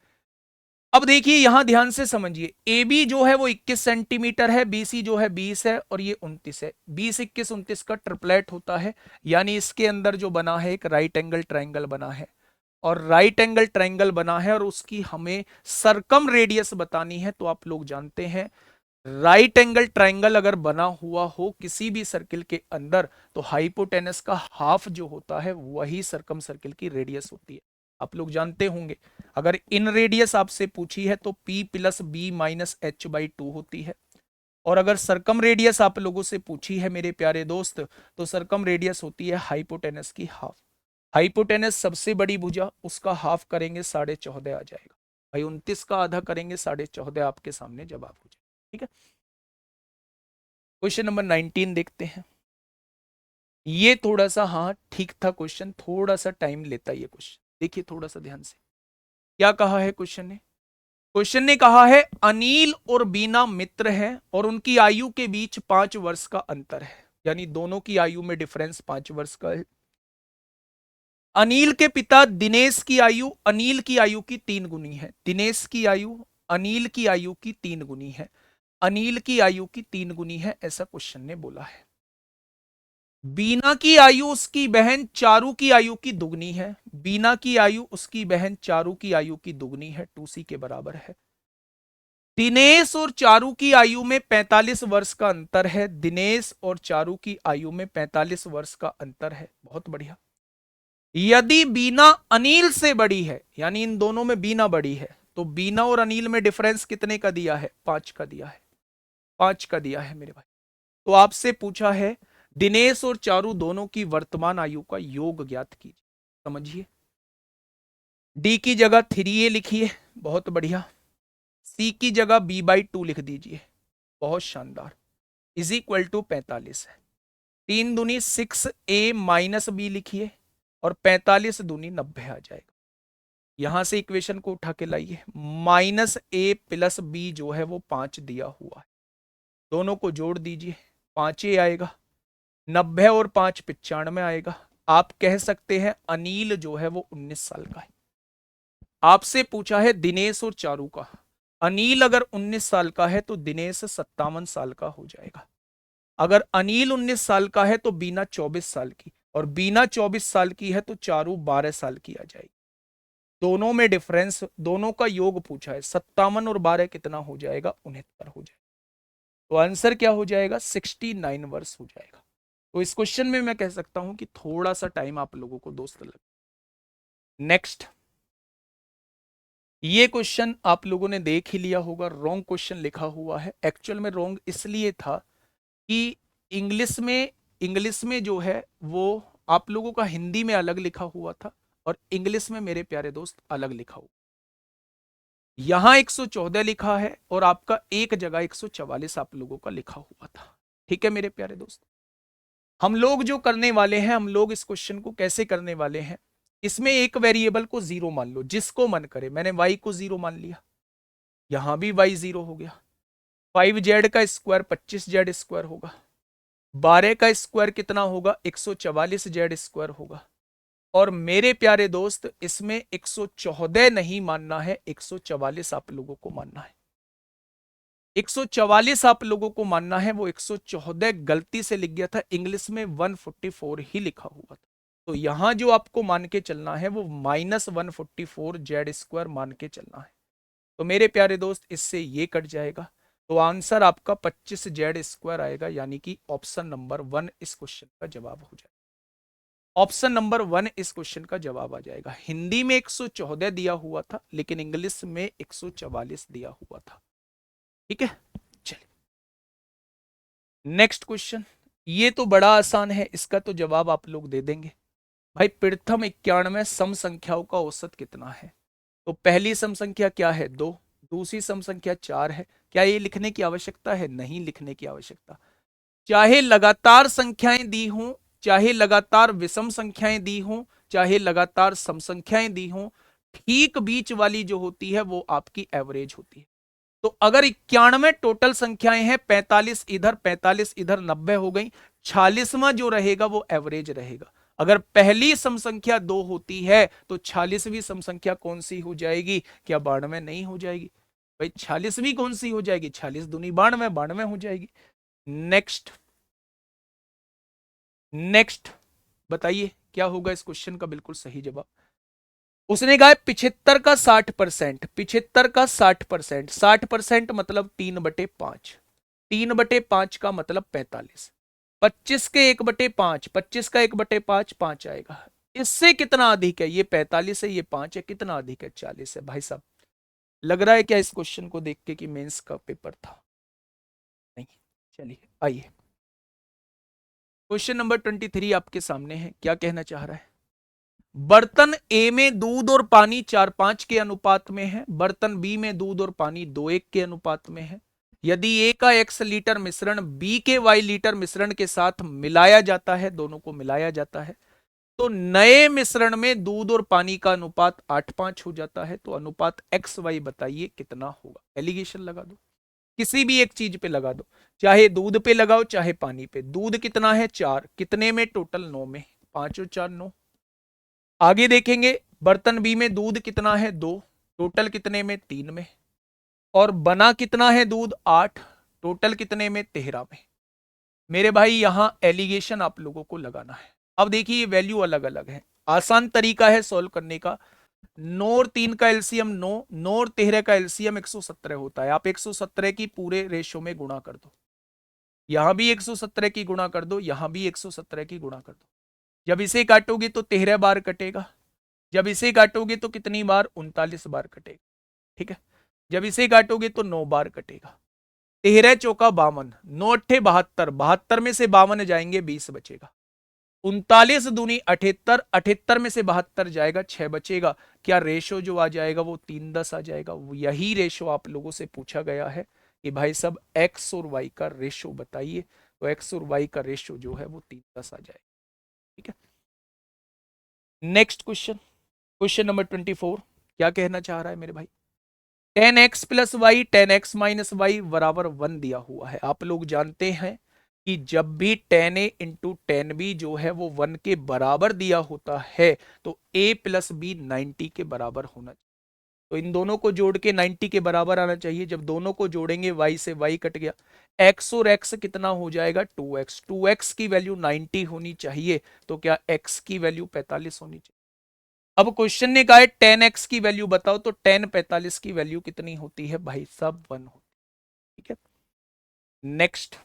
अब देखिए यहां ध्यान से समझिए, ए बी जो है वो 21 सेंटीमीटर है, बी सी जो है 20 है, और ये 29 है। 20 21 29 का ट्रिपलेट होता है, यानी इसके अंदर जो बना है एक राइट एंगल ट्राइंगल बना है, और राइट एंगल ट्राइंगल बना है, और उसकी हमें सरकम रेडियस बतानी है। तो आप लोग जानते हैं राइट एंगल ट्राइंगल अगर बना हुआ हो किसी भी सर्किल के अंदर, तो हाइपोटेनस का हाफ जो होता है वही सरकम सर्किल की रेडियस होती है। आप लोग जानते होंगे, अगर इन रेडियस आपसे पूछी है तो P plus b minus h by 2 होती है। और अगर सरकम रेडियस आप लोगों से पूछी है मेरे प्यारे दोस्त, तो सरकम रेडियस होती है हाइपोटेनस की हाफ। हाइपोटेनस सबसे बड़ी भुजा, उसका हाफ करेंगे 14.5 आ जाएगा। भाई 29 का आधा करेंगे 14.5, आपके सामने जवाब हो जाएगा। ठीक है, क्वेश्चन नंबर 19 देखते हैं। ये थोड़ा सा, हाँ ठीक था क्वेश्चन, थोड़ा सा टाइम लेता है ये क्वेश्चन। देखिए थोड़ा सा ध्यान से, क्या कहा है क्वेश्चन ने? क्वेश्चन ने कहा है अनिल और बीना मित्र हैं और उनकी आयु के बीच 5 वर्ष का अंतर है, यानी दोनों की आयु में डिफरेंस 5 वर्ष का है। अनिल के पिता दिनेश की आयु अनिल की आयु की 3 गुनी है। दिनेश की आयु अनिल की आयु की 3 गुनी है। अनिल की आयु की 3 गुनी है, ऐसा क्वेश्चन ने बोला है। बीना की आयु उसकी बहन चारू की आयु की दुगनी है। बीना की आयु उसकी बहन चारू की आयु की दुगनी है, 2c के बराबर है। दिनेश और चारू की आयु में 45 वर्ष का अंतर है। दिनेश और चारू की आयु में 45 वर्ष का अंतर है, बहुत बढ़िया। यदि बीना अनिल से बड़ी है, यानी इन दोनों में बीना बड़ी है, तो बीना और अनिल में डिफरेंस कितने का दिया है? 5 का दिया है। 5 का दिया है मेरे भाई। तो आपसे पूछा है दिनेश और चारू दोनों की वर्तमान आयु का योग ज्ञात कीजिए। समझिए, डी की जगह 3a लिखिए, बहुत बढ़िया। सी की जगह b/2 लिख दीजिए, बहुत शानदार। इज इक्वल टू 45 है। 3 दूनी 6a-b लिखिए और 45 दूनी 90 आ जाएगा। यहां से इक्वेशन को उठा के लाइए, -a+b जो है वो 5 दिया हुआ है, दोनों को जोड़ दीजिए, 5a आएगा, 90 और 5 95 आएगा। आप कह सकते हैं अनिल जो है वो 19 साल का है। आपसे पूछा है दिनेश और चारू का, अनिल अगर 19 साल का है तो दिनेश 57 साल का हो जाएगा। अगर अनिल 19 साल का है तो बीना 24 साल की, और बीना 24 साल की है तो चारू 12 साल की आ जाएगी। दोनों में डिफरेंस, दोनों का योग पूछा है, 57 और 12 कितना हो जाएगा, 69 हो जाएगा। तो आंसर क्या हो जाएगा, 69 वर्ष हो जाएगा। तो इस क्वेश्चन में मैं कह सकता हूं कि थोड़ा सा टाइम आप लोगों को दोस्त लग। नेक्स्ट, ये क्वेश्चन आप लोगों ने देख ही लिया होगा, रॉन्ग क्वेश्चन लिखा हुआ है। एक्चुअल में रॉन्ग इसलिए था कि इंग्लिश में जो है वो आप लोगों का हिंदी में अलग लिखा हुआ था और इंग्लिश में मेरे प्यारे दोस्त अलग लिखा हुआ। यहां 114 लिखा है और आपका एक जगह 144 आप लोगों का लिखा हुआ था। ठीक है मेरे प्यारे दोस्त, हम लोग जो करने वाले हैं, हम लोग इस क्वेश्चन को कैसे करने वाले हैं, इसमें एक वेरिएबल को जीरो मान लो, जिसको मन करे। मैंने y को जीरो मान लिया, यहां भी y जीरो हो गया। 5z का स्क्वायर 25z² होगा, 12 का स्क्वायर कितना होगा, 144z² होगा। और मेरे प्यारे दोस्त इसमें 114 नहीं मानना है, 144 आप लोगों को मानना है। 144 आप लोगों को मानना है, वो 114 गलती से लिख गया था, इंग्लिश में 144 ही लिखा हुआ था। तो यहां जो आपको मान के चलना है वो -144z² मान के चलना है। तो मेरे प्यारे दोस्त इससे ये कट जाएगा, तो आंसर आपका 25z² आएगा, यानी कि ऑप्शन नंबर 1 इस क्वेश्चन का जवाब हो जाएगा। ऑप्शन नंबर 1 इस क्वेश्चन का जवाब आ जाएगा। हिंदी में 114 दिया हुआ था, लेकिन इंग्लिश में 144 दिया हुआ था। ठीक है, चलिए नेक्स्ट क्वेश्चन। ये तो बड़ा आसान है, इसका तो जवाब आप लोग दे देंगे। भाई प्रथम 91 सम संख्याओं का औसत कितना है? तो पहली सम संख्या क्या है, 2। दूसरी सम संख्या 4 है। क्या ये लिखने की आवश्यकता है? नहीं लिखने की आवश्यकता। चाहे लगातार संख्याएं दी हों, चाहे लगातार विषम संख्याएं दी हों, चाहे लगातार सम संख्याएं दी हों, ठीक बीच वाली जो होती है वो आपकी एवरेज होती है। तो अगर 91 टोटल संख्याएं हैं, 45 इधर 90 हो गई, 46वां जो रहेगा वो एवरेज रहेगा। अगर पहली सम संख्या 2 होती है तो 46वीं सम संख्या कौन सी हो जाएगी? क्या 92 नहीं हो जाएगी? भाई 46वीं कौन सी हो जाएगी? 46 दूनी 92, 92 हो जाएगी। नेक्स्ट, नेक्स्ट बताइए क्या होगा इस क्वेश्चन का बिल्कुल सही जवाब। उसने कहा 75 का 60%, 75 का 60%, 60% मतलब 3/5, 3/5 का मतलब 45, 25 के 1/5, 25 का 1/5 5 आएगा। इससे कितना अधिक है? ये 45 है, ये 5 है, कितना अधिक है? 40 है। भाई साहब लग रहा है क्या इस क्वेश्चन को देख के कि मेंस का पेपर था? नहीं। चलिए आइए, क्वेश्चन नंबर 23 आपके सामने है। क्या कहना चाह रहा है? बर्तन ए में दूध और पानी 4:5 के अनुपात में है, बर्तन बी में दूध और पानी 2:1 के अनुपात में है। यदि ए का x लीटर मिश्रण बी के y लीटर मिश्रण के साथ मिलाया जाता है, दोनों को मिलाया जाता है, तो नए मिश्रण में दूध और पानी का अनुपात 8:5 हो जाता है। तो अनुपात एक्स वाई बताइए कितना होगा? एलिगेशन लगा दो, किसी भी एक चीज पे लगा दो, चाहे दूध पे लगाओ चाहे पानी पे। दूध कितना है? 4, कितने में? टोटल 9 में, 5 और 4 9। आगे देखेंगे, बर्तन बी में दूध कितना है? 2, टोटल कितने में? 3 में। और बना कितना है दूध? 8, टोटल कितने में? 13 में। मेरे भाई यहां एलिगेशन आप लोगों को लगाना है। अब देखिए ये वैल्यू अलग अलग है, आसान तरीका है सॉल्व करने का। 9 और 3 का एलसीएम 9, 9 और 13 का एलसीएम 117 होता है। आप 117 की पूरे रेशो में गुणा कर दो, यहां भी 117 की गुणा कर दो, यहां भी 117 की गुणा कर दो। जब इसे काटोगे तो 13 बार कटेगा, जब इसे काटोगे तो कितनी बार? 39 बार कटेगा। ठीक है, जब इसे काटोगे तो 9 बार कटेगा। 13 चौका 52, 9 अट्ठे 72, 72 में से 52 जाएंगे 20 बचेगा। 39 दूनी 78, 78 में से 72 जाएगा 6 बचेगा। क्या रेशो जो आ जाएगा वो 3:10 आ जाएगा। यही रेशो आप लोगों से पूछा गया है कि भाई सब एक्स और वाई का रेशो बताइए, तो एक्स और वाई का रेशो जो है वो 3:10 आ जाएगा। ठीक है, नेक्स्ट क्वेश्चन, क्वेश्चन नंबर 24 क्या कहना चाह रहा है मेरे भाई। 10x plus Y 10x minus Y बराबर 1 दिया हुआ है। आप लोग जानते हैं कि जब भी 10a इंटू 10b जो है वो 1 के बराबर दिया होता है तो a प्लस बी 90 के बराबर होना चाहिए। तो इन दोनों को जोड़ के 90 के बराबर आना चाहिए। जब दोनों को जोड़ेंगे y से y कट गया, x और x कितना हो जाएगा 2x, 2x की वैल्यू 90 होनी चाहिए, तो क्या x की वैल्यू 45 होनी चाहिए। अब क्वेश्चन ने कहा है 10x की वैल्यू बताओ, तो 10 45 की वैल्यू कितनी होती है भाई साहब 1 होती है। ठीक है, नेक्स्ट,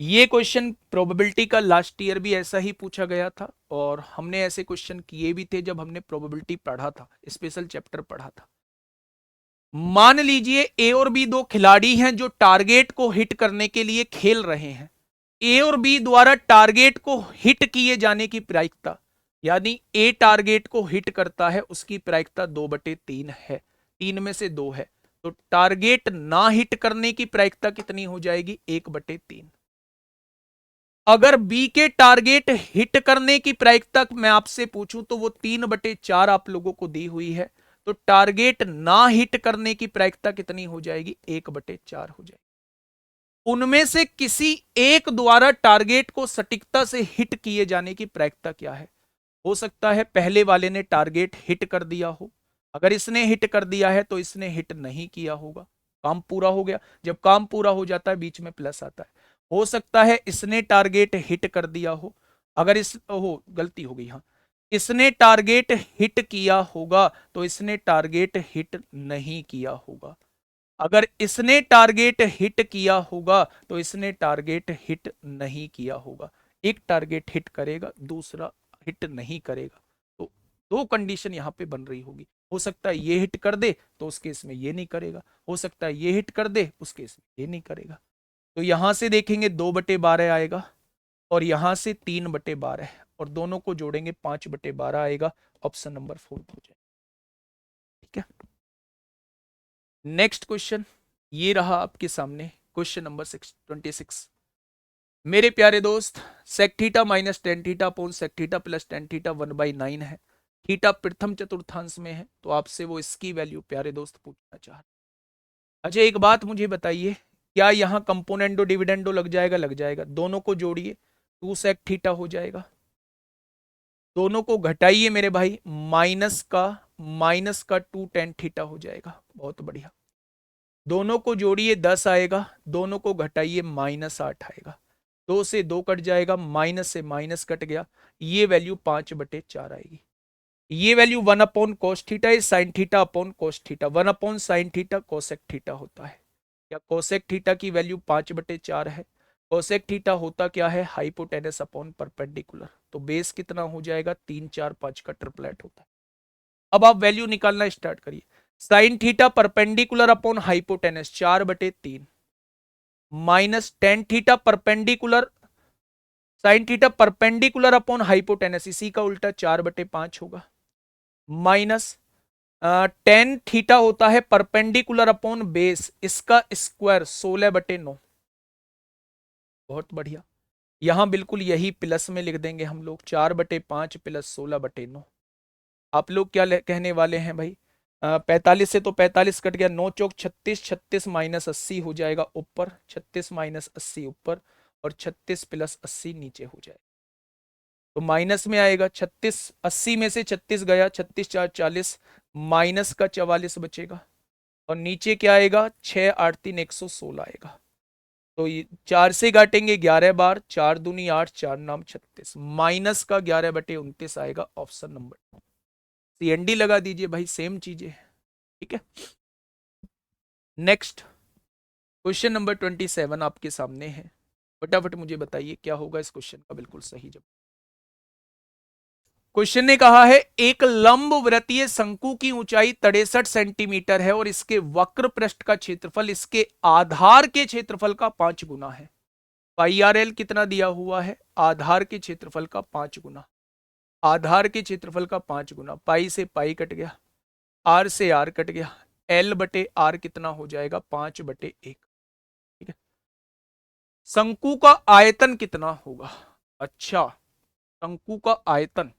ये क्वेश्चन प्रोबेबिलिटी का लास्ट ईयर भी ऐसा ही पूछा गया था और हमने ऐसे क्वेश्चन किए भी थे जब हमने प्रोबेबिलिटी पढ़ा था, स्पेशल चैप्टर पढ़ा था। मान लीजिए ए और बी दो खिलाड़ी हैं जो टारगेट को हिट करने के लिए खेल रहे हैं। ए और बी द्वारा टारगेट को हिट किए जाने की प्रायिकता, यानी ए टारगेट को हिट करता है उसकी प्रायिकता 2/3 है, 3 में से 2 है, तो टारगेट ना हिट करने की प्रायिकता कितनी हो जाएगी 1/3। अगर बी के टारगेट हिट करने की प्रायिकता मैं आपसे पूछूं तो वो 3/4 आप लोगों को दी हुई है, तो टारगेट ना हिट करने की प्रायिकता कितनी हो जाएगी 1/4 हो जाएगी। उनमें से किसी एक द्वारा टारगेट को सटीकता से हिट किए जाने की प्रायिकता क्या है। हो सकता है पहले वाले ने टारगेट हिट कर दिया हो, अगर इसने हिट कर दिया है तो इसने हिट नहीं किया होगा, काम पूरा हो गया। जब काम पूरा हो जाता है बीच में प्लस आता है। हो सकता है इसने टारगेट हिट कर दिया हो, अगर इस हो गलती हो गई, हाँ, इसने टारगेट हिट किया होगा तो इसने टारगेट हिट नहीं किया होगा। अगर इसने टारगेट हिट किया होगा तो इसने टारगेट हिट नहीं किया होगा। एक टारगेट हिट करेगा, दूसरा हिट नहीं करेगा, तो दो कंडीशन यहां पे बन रही होगी। हो सकता है ये हिट कर दे तो उस केस में ये नहीं करेगा, हो सकता है ये हिट कर दे उस केस में ये नहीं करेगा। तो यहां से देखेंगे 2/12 आएगा और यहां से 3/12 और दोनों को जोड़ेंगे 5/12 आएगा। ऑप्शन नंबर 4 हो जाए। ठीक है, नेक्स्ट क्वेश्चन ये रहा आपके सामने, क्वेश्चन नंबर 26। मेरे प्यारे दोस्त, sec theta minus tan theta upon sec theta plus tan theta 1/9 है। थीटा प्रथम चतुर्थांश में है, तो आपसे वो इसकी वैल्यू प्यारे दोस्त पूछना चाह रहे। अच्छा एक बात मुझे बताइए, क्या यहाँ कंपोनेंडो डिविडेंडो लग जाएगा? लग जाएगा। दोनों को जोड़िए 2 सेक थीटा हो जाएगा, दोनों को घटाइए मेरे भाई, माइनस का 2 टेन थीटा हो जाएगा। बहुत बढ़िया। दोनों को जोड़िए 10 आएगा, दोनों को घटाइए -8 आएगा। 2 से 2 कट जाएगा, माइनस से माइनस कट गया, ये वैल्यू 5/4 आएगी। ये value 1/cos theta is sine theta upon cos theta, 1/sin theta cosec theta होता है। क्या कोसेक थीटा की वैल्यू 5/4 है? कोसेक थीटा होता क्या है? Hypotenuse upon perpendicular. तो बेस कितना हो जाएगा? 3 4 5 का ट्रिपलेट होता है। अब आप वैल्यू निकालना स्टार्ट करिए। Sine theta perpendicular upon hypotenuse 4/3 minus tan theta perpendicular, sine theta perpendicular upon hypotenuse इसी का उल्टा 4/5 होगा, माइनस टेन थीटा होता है परपेंडिकुलर अपॉन बेस, इसका स्क्वायर 16/9। बहुत बढ़िया, यहां बिल्कुल यही प्लस में लिख देंगे हम लोग, 4/5 प्लस 16/9। आप लोग क्या कहने वाले हैं भाई? 45 से तो 45 कट गया, 9 चौक 36, 36 माइनस 80 हो जाएगा ऊपर, 36 माइनस 80 ऊपर और 36 प्लस 80 नीचे हो जाएगा। तो माइनस में आएगा 36, 80 में से 36 गया, 36 4 40, माइनस का 44 बचेगा और नीचे क्या आएगा? 6 8 3 116 आएगा। तो ये 4 से काटेंगे 11 बार, 4 दूनी 8, 4 नाम 36, माइनस का 11/29 आएगा। ऑप्शन नंबर CND लगा दीजिए भाई, सेम चीजें। ठीक है, नेक्स्ट क्वेश्चन नंबर 27 आपके सामने है। फटाफट मुझे बताइए क्या होगा इस क्वेश्चन का बिल्कुल सही जवाब। क्वेश्चन ने कहा है एक लंबवृत्तीय शंकु की ऊंचाई 63 सेंटीमीटर है और इसके वक्र पृष्ठ का क्षेत्रफल इसके आधार के क्षेत्रफल का 5 गुना है। पाई आर एल कितना दिया हुआ है? आधार के क्षेत्रफल का 5 गुना। आधार के क्षेत्रफल का 5 गुना। पाई से पाई कट गया, आर से आर कट गया, एल बटे आर कितना हो जाएगा? 5/1। ठीक है। शंकु का आयतन कितना होगा? अच्छा, शंकु का आयतन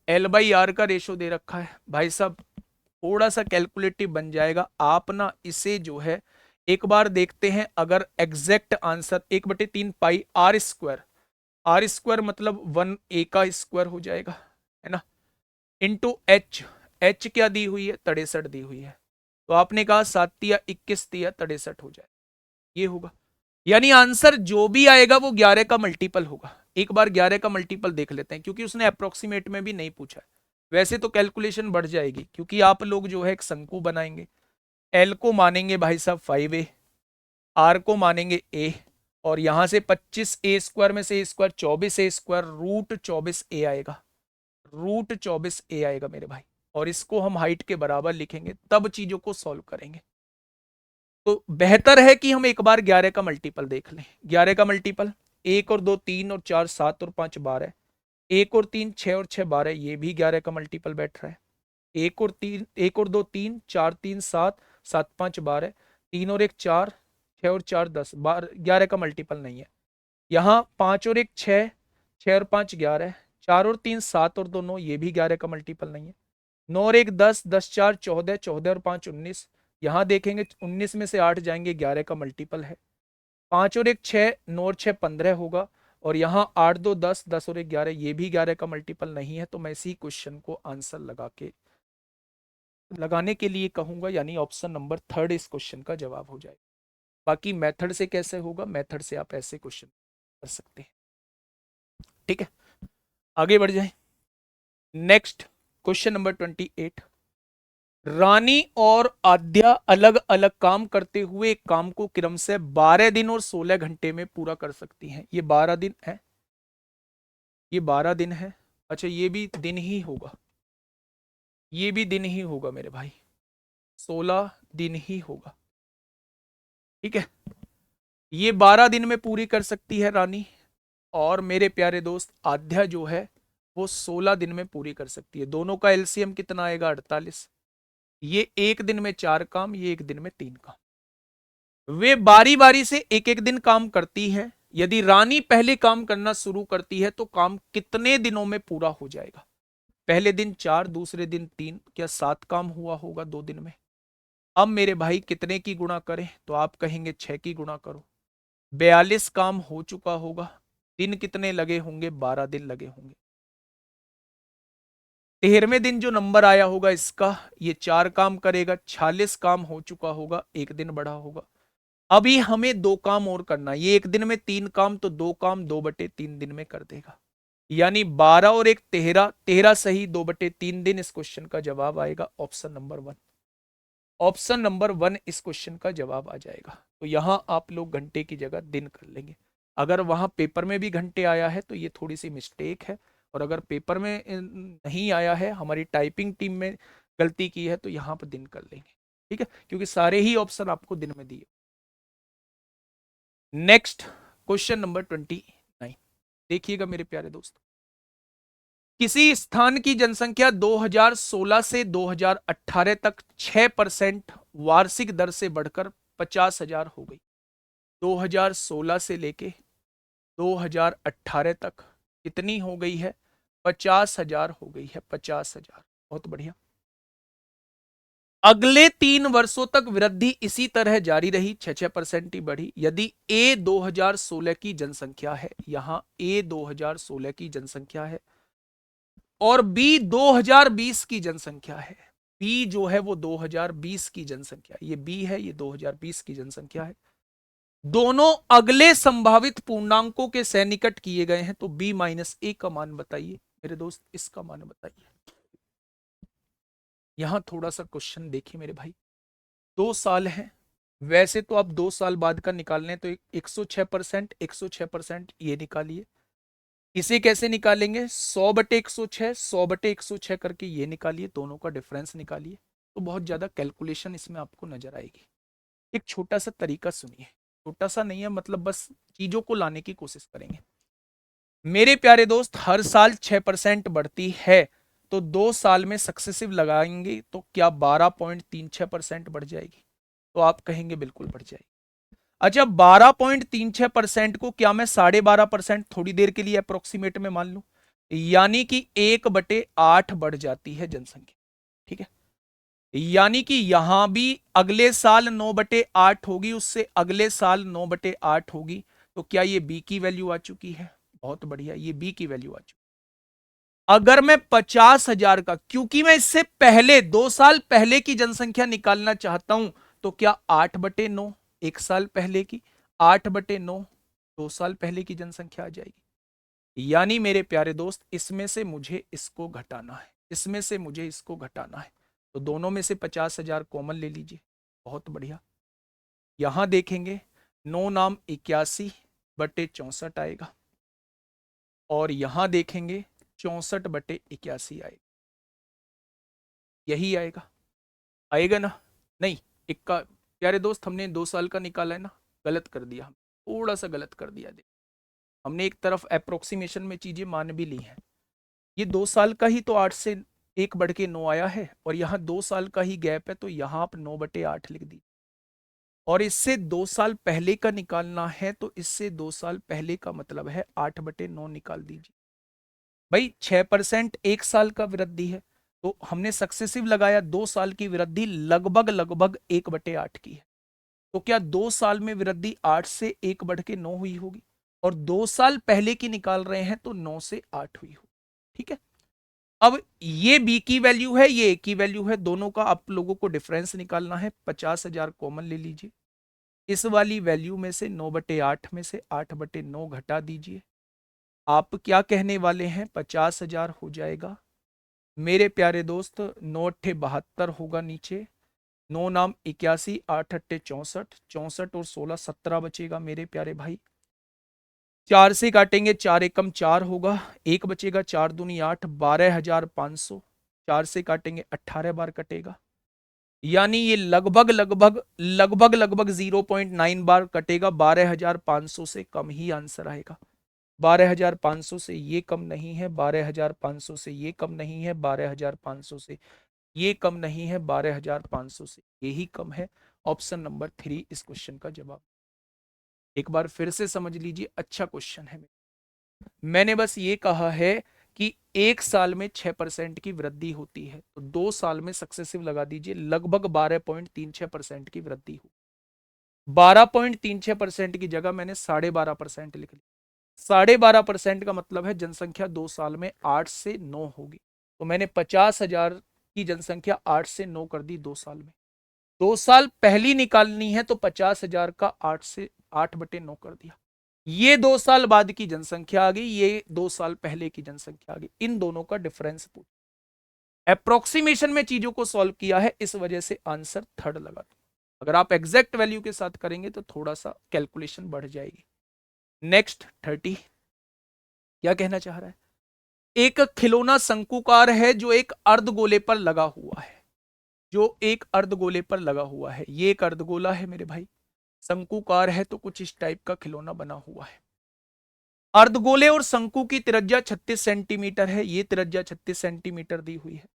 एल बाई आर का रेशो दे रखा है भाई साहब, थोड़ा सा कैलकुलेटिव बन जाएगा। आप ना इसे जो है एक बार देखते हैं, अगर exact answer 1/3 pi r square, r square मतलब 1 a का स्क्वायर हो जाएगा, है ना, इंटू एच। एच क्या दी हुई है? 63 दी हुई है। तो आपने कहा 7 या 21 या 63 हो जाए, ये होगा। यानी आंसर जो भी आएगा वो 11 का मल्टीपल होगा। एक बार 11 का मल्टीपल देख लेते हैं, क्योंकि उसने अप्रोक्सीमेट में भी नहीं पूछा है। वैसे तो कैलकुलेशन बढ़ जाएगी, क्योंकि आप लोग जो है एक शंकु बनाएंगे, एल को मानेंगे भाई साहब 5a, आर को मानेंगे a, और यहां से 25a स्क्वायर में से a square 24a square, √24a आएगा, √24a आएगा मेरे भाई। और इसको हम हाइट के बराबर लिखेंगे, तब चीजों को सॉल्व करेंगे। तो बेहतर है कि हम एक बार 11 का मल्टीपल देख लें। 11 का मल्टीपल 1 और 2 3 और 4 7 और 5 12, 1 और 3 6 और 6 12, ये भी 11 का मल्टीपल बैठ रहा है। 1 और 2 3, 4 3 7, 7 5 12, 3 और 1 4, 6 और 4 10, 11 का मल्टीपल नहीं है। यहाँ 5 और 1 6, 6 और 5 11, 4 और 3 7 और 2 9, ये भी 11 का मल्टीपल नहीं है। 9 और 1 10, 10 4 14, 14 और 5 19, यहां देखेंगे 19 में से 8 जाएंगे, 11 का मल्टीपल है। 5 और 1 6, 9 और 6 15 होगा, और यहाँ 8 2 10, 10 और 1 11, ये भी 11 का मल्टीपल नहीं है। तो मैं इसी क्वेश्चन को आंसर लगाने के लिए कहूंगा, यानी ऑप्शन नंबर 3 इस क्वेश्चन का जवाब हो जाएगा। बाकी मेथड से कैसे होगा? मेथड से आप ऐसे क्वेश्चन कर सकते हैं। ठीक है, आगे बढ़ जाए। Next question number 28। रानी और आद्या अलग अलग काम करते हुए एक काम को क्रम से 12 दिन और 16 घंटे में पूरा कर सकती हैं। ये 12 दिन है, ये 12 दिन है। अच्छा, ये भी दिन ही होगा, ये भी दिन ही होगा मेरे भाई, 16 दिन ही होगा। ठीक है, ये 12 दिन में पूरी कर सकती है रानी, और मेरे प्यारे दोस्त आध्या जो है वो 16 दिन में पूरी कर सकती है। दोनों का एलसीएम कितना आएगा? 48। ये एक दिन में 4 काम, ये एक दिन में 3 काम। वे बारी बारी से एक एक दिन काम करती है। यदि रानी पहले काम करना शुरू करती है तो काम कितने दिनों में पूरा हो जाएगा? पहले दिन 4, दूसरे दिन 3, क्या 7 काम हुआ होगा 2 दिन में? अब मेरे भाई कितने की गुणा करें? तो आप कहेंगे 6 की गुणा करो। 42 काम हो चुका होगा। दिन कितने लगे होंगे? 12 दिन लगे होंगे। 13वें दिन जो नंबर आया होगा इसका, ये 4 काम करेगा, 46 काम हो चुका होगा, एक दिन बढ़ा होगा। अभी हमें 2 काम और करना, ये एक दिन में 3 काम, तो 2 काम 2/3 दिन में कर देगा। यानी 12 और 1 13, 13 सही, 2/3 दिन इस क्वेश्चन का जवाब आएगा, ऑप्शन नंबर 1। ऑप्शन नंबर 1 इस क्वेश्चन का जवाब आ जाएगा। तो यहां आप लोग घंटे की जगह दिन कर लेंगे। अगर वहां पेपर में भी घंटे आया है तो ये थोड़ी सी मिस्टेक है, और अगर पेपर में नहीं आया है, हमारी टाइपिंग टीम में गलती की है, तो यहां पर दिन कर लेंगे। ठीक है, क्योंकि सारे ही ऑप्शन आपको दिन में दिए। नेक्स्ट क्वेश्चन नंबर 29, देखिएगा मेरे प्यारे दोस्त। किसी स्थान की जनसंख्या 2016 से 2018 तक 6% वार्षिक दर से बढ़कर 50,000 हो गई। 2016 से लेके 2018 तक कितनी हो गई है? 50,000 हो गई है, 50,000। बहुत बढ़िया। अगले 3 वर्षों तक वृद्धि इसी तरह जारी रही, 6% ही बढ़ी। यदि ए 2016 की जनसंख्या है, यहां ए 2016 की जनसंख्या है, और बी 2020 की जनसंख्या है। बी जो है वो 2020 की जनसंख्या, ये बी है, ये 2020 की जनसंख्या है। दोनों अगले संभावित पूर्णांकों के सन्निकट किए गए हैं, तो b-a का मान बताइए मेरे दोस्त, इसका मान बताइए। यहां थोड़ा सा क्वेश्चन देखिए मेरे भाई। 2 साल है, वैसे तो आप 2 साल बाद का निकालने तो 106%, 106% ये निकालिए। इसे कैसे निकालेंगे? 100/106, 100/106 करके ये निकालिए, दोनों का डिफरेंस निकालिए, तो बहुत ज्यादा कैलकुलेशन इसमें आपको नजर आएगी। एक छोटा सा तरीका सुनिए, छोटा सा नहीं है, मतलब बस चीजों को लाने की कोशिश करेंगे। मेरे प्यारे दोस्त, हर साल 6% बढ़ती है, तो 2 साल में सक्सेसिव लगाएंगे तो क्या 12.36% बढ़ जाएगी? तो आप कहेंगे बिल्कुल बढ़ जाएगी। अच्छा, 12.36% को क्या मैं 12.5% थोड़ी देर के लिए अप्रोक्सीमेट में मान लूं? यानी कि 1/8 बढ़ जाती है जनसंख्या। ठीक है, यानी कि यहां भी अगले साल 9/8 होगी, उससे अगले साल 9/8 होगी। तो क्या ये बी की वैल्यू आ चुकी है? बहुत बढ़िया, ये बी की वैल्यू आ चुकी है। अगर मैं 50,000 का, क्योंकि मैं इससे पहले 2 साल पहले की जनसंख्या निकालना चाहता हूं, तो क्या 8/9 एक साल पहले की, 8/9 2 साल पहले की जनसंख्या आ जाएगी। यानी मेरे प्यारे दोस्त, इसमें से मुझे इसको घटाना है, इसमें से मुझे इसको घटाना है, तो दोनों में से 50,000 कॉमन ले लीजिए। बहुत बढ़िया, यहां देखेंगे 9 नाम 81/64 आएगा, और यहां देखेंगे 64/81 आएगा। यही आएगा, आएगा ना? नहीं, इक्का प्यारे दोस्त, हमने 2 साल का निकाला है ना, गलत कर दिया, हम थोड़ा सा गलत कर दिया। देख, हमने एक तरफ अप्रोक्सीमेशन में चीजें मान भी ली हैं। ये 2 साल का ही तो 8 से 1/9 आया है, और यहाँ 2 साल का ही गैप है, तो यहाँ आप 9/8 लिख दी। और इससे 2 साल पहले का निकालना है, तो इससे 2 साल पहले का मतलब है 8/9 निकाल दीजिए। भाई 6% एक साल का वृद्धि है, तो हमने सक्सेसिव लगाया, 2 साल की वृद्धि लगभग लगभग 1/8 की है। तो क्या 2 साल में वृद्धि 8 से 1/9 हुई होगी? और 2 साल पहले की निकाल रहे हैं, तो 9 से 8 हुई होगी। ठीक है, अब ये बी की वैल्यू है, ये ए की वैल्यू है, दोनों का आप लोगों को डिफरेंस निकालना है। 50,000 कॉमन ले लीजिए, इस वाली वैल्यू में से 9/8 में से 8/9 घटा दीजिए। आप क्या कहने वाले हैं? 50,000 हो जाएगा मेरे प्यारे दोस्त। 9 × 8 = 72 होगा नीचे, 9 नाम 81, 8 × 8 = 64, 64 और 16 17 बचेगा मेरे प्यारे भाई। 4 से काटेंगे, 4 एकम 4 होगा, एक बचेगा, 4 दूनी 8, 12,500। 4 से काटेंगे, 18 बार कटेगा, यानी ये लगभग लगभग लगभग लगभग 0.9 बार कटेगा। 12,500 से कम ही आंसर आएगा। 12,500 से ये कम नहीं है, 12,500 से ये कम नहीं है, 12,500 से ये कम नहीं है, 12,500 से यही कम है। ऑप्शन नंबर 3 इस क्वेश्चन का जवाब। एक बार फिर से समझ लीजिए, अच्छा क्वेश्चन है। मैंने बस ये कहा है कि एक साल में 6% की वृद्धि होती है, तो 2 साल में सक्सेसिव लगा दीजिए, लगभग 12.36% की वृद्धि हो। 12.36% की जगह मैंने 12.5% लिख लिया। 12.5% का मतलब है जनसंख्या 2 साल में 8 से 9 होगी, तो मैंने 50,000 की जनसंख्या 8 से 9 कर दी 2 साल में। 2 साल पहली निकालनी है, तो 50,000 का 8/9 कर दिया। ये 2 साल बाद की जनसंख्या आ गई, ये 2 साल पहले की जनसंख्या आ गई, इन दोनों का डिफरेंस पूछ। अप्रोक्सीमेशन में चीजों को सॉल्व किया है, इस वजह से आंसर थर्ड लगा। अगर आप एग्जैक्ट वैल्यू के साथ करेंगे तो थोड़ा सा कैलकुलेशन बढ़ जाएगी। नेक्स्ट 30, क्या कहना चाह रहा है? एक खिलौना शंकुकार है जो एक अर्धगोले पर लगा हुआ है, जो एक अर्धगोले पर लगा हुआ है। ये एक अर्धगोला है मेरे भाई, शंकुकार है, तो कुछ इस टाइप का खिलौना बना हुआ है। अर्धगोले और शंकु की त्रिज्या 36 सेंटीमीटर है, ये त्रिज्या 36 सेंटीमीटर दी हुई है।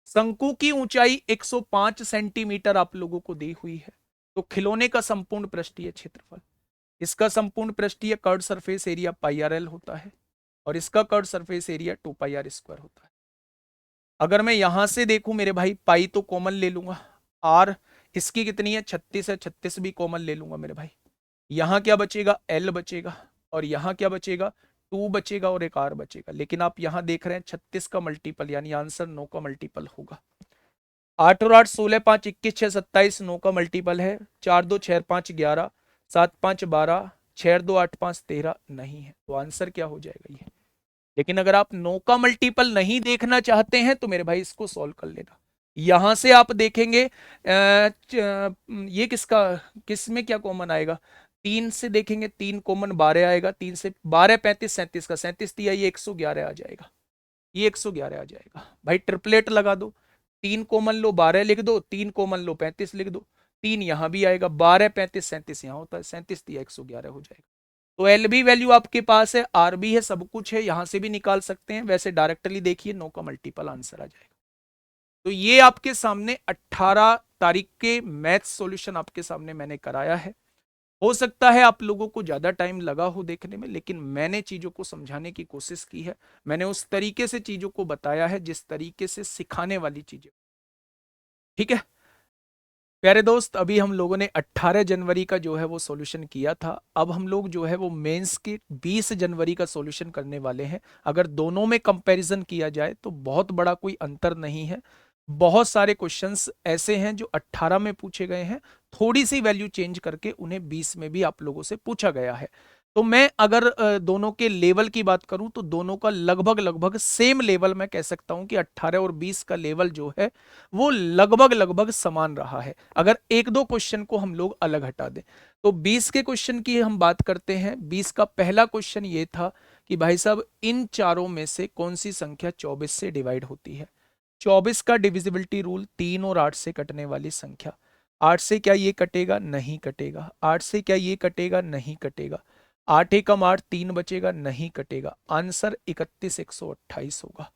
शंकु की ऊंचाई 105 सेंटीमीटर आप लोगों को दी हुई है। तो खिलौने का संपूर्ण पृष्ठीय क्षेत्रफल, इसका संपूर्ण पृष्ठीय कर्ड सरफेस एरिया πrl होता है, और इसका कर्ड सरफेस एरिया 2πr² होता है। अगर मैं यहां से देखूं मेरे भाई, पाई तो कॉमन ले लूंगा, आर इसकी कितनी है? 36 है, 36 भी कॉमन ले लूंगा मेरे भाई। यहां क्या बचेगा? एल बचेगा, और यहां क्या बचेगा? 2 बचेगा, और एक आर बचेगा। लेकिन आप यहां देख रहे हैं 36 का मल्टीपल, यानी आंसर 9 का मल्टीपल होगा। 8 और 8 16, 5 21 6 27, 9 का मल्टीपल है। 4 2 6 5 11, 7 5 12, 6 2 8 5 13 नहीं है, तो आंसर क्या हो जाएगा? ये। लेकिन अगर आप 9 का मल्टीपल नहीं देखना चाहते हैं, तो मेरे भाई इसको सॉल्व कर लेना। यहां से आप देखेंगे ये किसका, किस में क्या कॉमन आएगा? 3 से देखेंगे 3 कॉमन 12 आएगा, 3 से 12 35 37 का 37 दिया, ये 111 आ जाएगा, ये 111 आ जाएगा भाई। ट्रिपलेट लगा दो, 3 कॉमन लो 12 लिख दो, 3 कॉमन लो 35 लिख दो, 3 यहां भी आएगा, 12 35 37 यहां होता है, 37 दिया 111 हो जाएगा। तो एल बी वैल्यू आपके पास है, आर बी है, सब कुछ है, यहां से भी निकाल सकते हैं, वैसे डायरेक्टली देखिए 9 का मल्टीपल आंसर आ जाएगा। तो ये आपके सामने 18 तारीख के मैथ सॉल्यूशन आपके सामने मैंने कराया है। हो सकता है आप लोगों को ज्यादा टाइम लगा हो देखने में, लेकिन मैंने चीजों को समझाने की कोशिश की है, मैंने उस तरीके से चीजों को बताया है जिस तरीके से सिखाने वाली चीजें। ठीक है प्यारे दोस्त, अभी हम लोगों ने 18 जनवरी का जो है वो सॉल्यूशन किया था, अब हम लोग जो है वो मेंस के 20 जनवरी का सॉल्यूशन करने वाले हैं। अगर दोनों में कंपैरिजन किया जाए तो बहुत बड़ा कोई अंतर नहीं है, बहुत सारे क्वेश्चंस ऐसे हैं जो 18 में पूछे गए हैं, थोड़ी सी वैल्यू चेंज करके उन्हें 20 में भी आप लोगों से पूछा गया है। तो मैं अगर दोनों के लेवल की बात करूं तो दोनों का लगभग लगभग सेम लेवल, मैं कह सकता हूं कि 18 और 20 का लेवल जो है वो लगभग लगभग समान रहा है, अगर एक दो क्वेश्चन को हम लोग अलग हटा दें। तो 20 के क्वेश्चन की हम बात करते हैं। 20 का पहला क्वेश्चन ये था कि भाई साहब इन चारों में से कौन सी संख्या 24 से डिवाइड होती है। 24 का डिविजिबिलिटी रूल, 3 और 8 से कटने वाली संख्या। 8 से क्या ये कटेगा? नहीं कटेगा। 8 से क्या ये कटेगा? नहीं कटेगा। 8 एकम 8, 3 बचेगा, नहीं कटेगा। आंसर 31,128 होगा।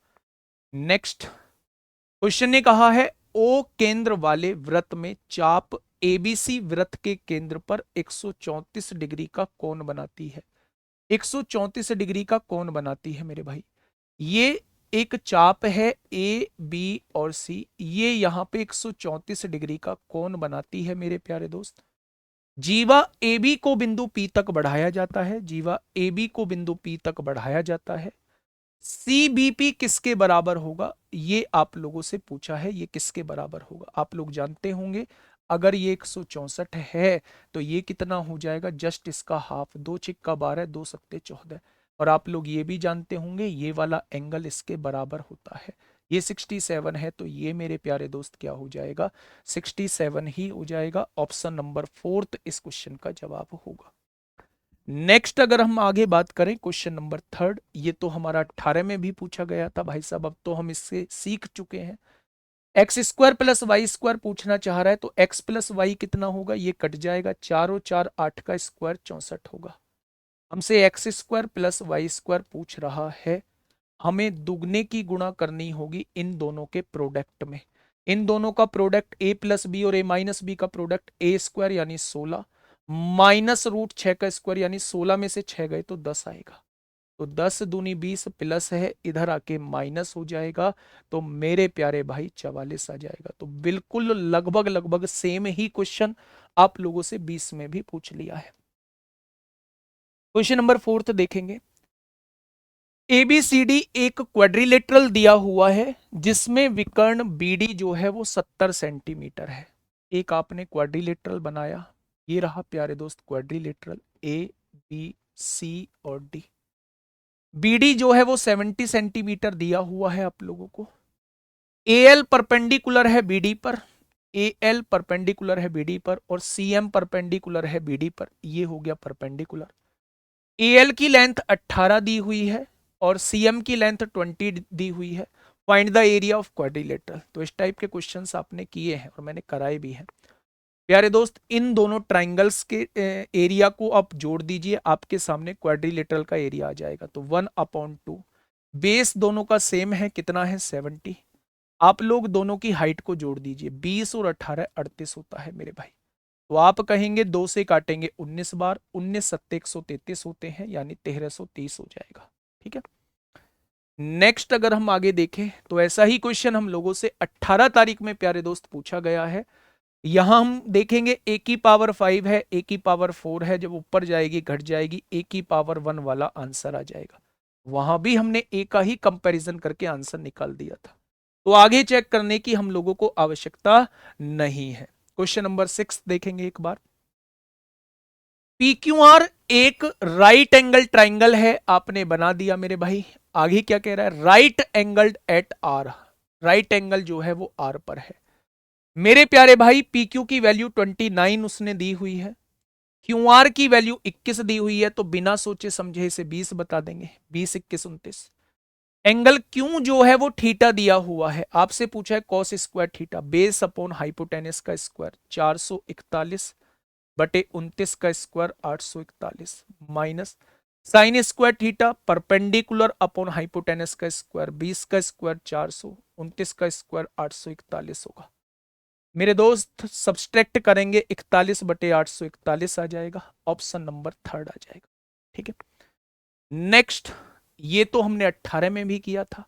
नेक्स्ट क्वेश्चन ने कहा है ओ केंद्र वाले वृत्त में चाप एबीसी वृत्त के केंद्र पर 134 डिग्री का कोण बनाती है। 134 डिग्री का कोण बनाती है मेरे भाई। ये एक चाप है ए बी और सी, ये यहां पे 134 डिग्री का कोण बनाती है मेरे प्यारे दोस्त। जीवा ए बी को बिंदु पी तक बढ़ाया जाता है, जीवा ए बी को बिंदु पी तक बढ़ाया जाता है। सीबीपी किसके बराबर होगा, ये आप लोगों से पूछा है, ये किसके बराबर होगा आप लोग जानते होंगे। अगर ये 164 है तो ये कितना हो जाएगा? जस्ट इसका हाफ, 2 छिक्का 12, 2 सत्ते 14। और आप लोग ये भी जानते होंगे ये वाला एंगल इसके बराबर होता है। ये 67 है तो ये मेरे प्यारे दोस्त क्या हो जाएगा? 67 ही हो जाएगा। ऑप्शन नंबर 4 इस क्वेश्चन का जवाब होगा। नेक्स्ट अगर हम आगे बात करें क्वेश्चन नंबर 3, ये तो हमारा 18 में भी पूछा गया था भाई साहब, अब तो हम इससे सीख चुके हैं। X square plus y square पूछना चाह रहा है, तो एक्स प्लस वाई कितना होगा? ये कट जाएगा, 4 और 4 8 का स्क्वायर 64 होगा। हमसे x square plus y square पूछ रहा है, हमें दुगने की गुणा करनी होगी इन दोनों के प्रोडक्ट में। इन दोनों का प्रोडक्ट ए प्लस बी और ए माइनस बी का प्रोडक्ट ए स्क्वायर यानी 16 माइनस रूट 6 का स्क्वायर यानी 16 में से 6 गए तो 10 आएगा। तो 10 दूनी 20 प्लस है, इधर आके माइनस हो जाएगा, तो मेरे प्यारे भाई 44 आ जाएगा। तो बिल्कुल लगभग लगभग सेम ही क्वेश्चन आप लोगों से 20 में भी पूछ लिया है। क्वेश्चन नंबर 4 देखेंगे। एबीसीडी एक क्वाड्रिलेटरल दिया हुआ है जिसमें विकर्ण बीडी जो है वो 70 सेंटीमीटर है। एक आपने क्वाड्रिलेटरल बनाया, ये रहा प्यारे दोस्त क्वाड्रिलेटरल ए बी सी और डी। बीडी जो है वो 70 सेंटीमीटर दिया हुआ है आप लोगों को। एएल परपेंडिकुलर है बीडी पर, एएल परपेंडिकुलर है बीडी पर, और सीएम परपेंडिकुलर है बीडी पर, ये हो गया परपेंडिकुलर। एएल की लेंथ 18 दी हुई है और सीएम की लेंथ 20 दी हुई है। Find the area of quadrilateral. तो इस टाइप के क्वेश्चंस आपने किए हैं और मैंने कराए भी हैं। प्यारे दोस्त इन दोनों ट्राइंगल्स के एरिया को आप जोड़ दीजिए, आपके सामने क्वाड्रिलेटरल का एरिया आ जाएगा। तो 1/2, बेस दोनों का सेम है, कितना है? 70। आप लोग दोनों की हाइट को जोड़ दीजिए, 20 और 18 38 होता है मेरे भाई। तो आप कहेंगे 2 से काटेंगे 19 बार, 19 सत्ते 133 होते हैं, यानी 1330 हो जाएगा। ठीक है। नेक्स्ट अगर हम आगे देखें तो ऐसा ही क्वेश्चन हम लोगों से 18 तारीख में प्यारे दोस्त पूछा गया है। यहां हम देखेंगे ए की पावर 5 है, ए की पावर 4 है, जब ऊपर जाएगी घट जाएगी, ए की पावर 1 वाला आंसर आ जाएगा। वहां भी हमने ए का ही कंपैरिजन करके आंसर निकाल दिया था, तो आगे चेक करने की हम लोगों को आवश्यकता नहीं है। क्वेश्चन नंबर 6 देखेंगे एक बार। PQR एक राइट एंगल ट्राइंगल है, आपने बना दिया मेरे भाई। आगे क्या कह रहा है? Right angled at R, right angle जो है वो आर पर है। मेरे प्यारे भाई PQ की वैल्यू 29 उसने दी हुई है, क्यूआर की वैल्यू 21 दी हुई है, तो बिना सोचे समझे इसे 20 बता देंगे। 20, 21, 29। एंगल क्यू जो है वो थीटा दिया हुआ है, आपसे पूछा है cos square theta, base upon hypotenuse का स्क्वायर 441 बटे 29 का square 841, minus sine square theta perpendicular upon hypotenuse का स्क्वायर 20 का स्क्वायर 400, 29 का स्क्वायर 841 होगा। मेरे दोस्त सब्सट्रैक्ट करेंगे, 41 बटे 841 आ जाएगा, ऑप्शन नंबर थर्ड आ जाएगा। ठीक है, नेक्स्ट, ये तो हमने 18 में भी किया था।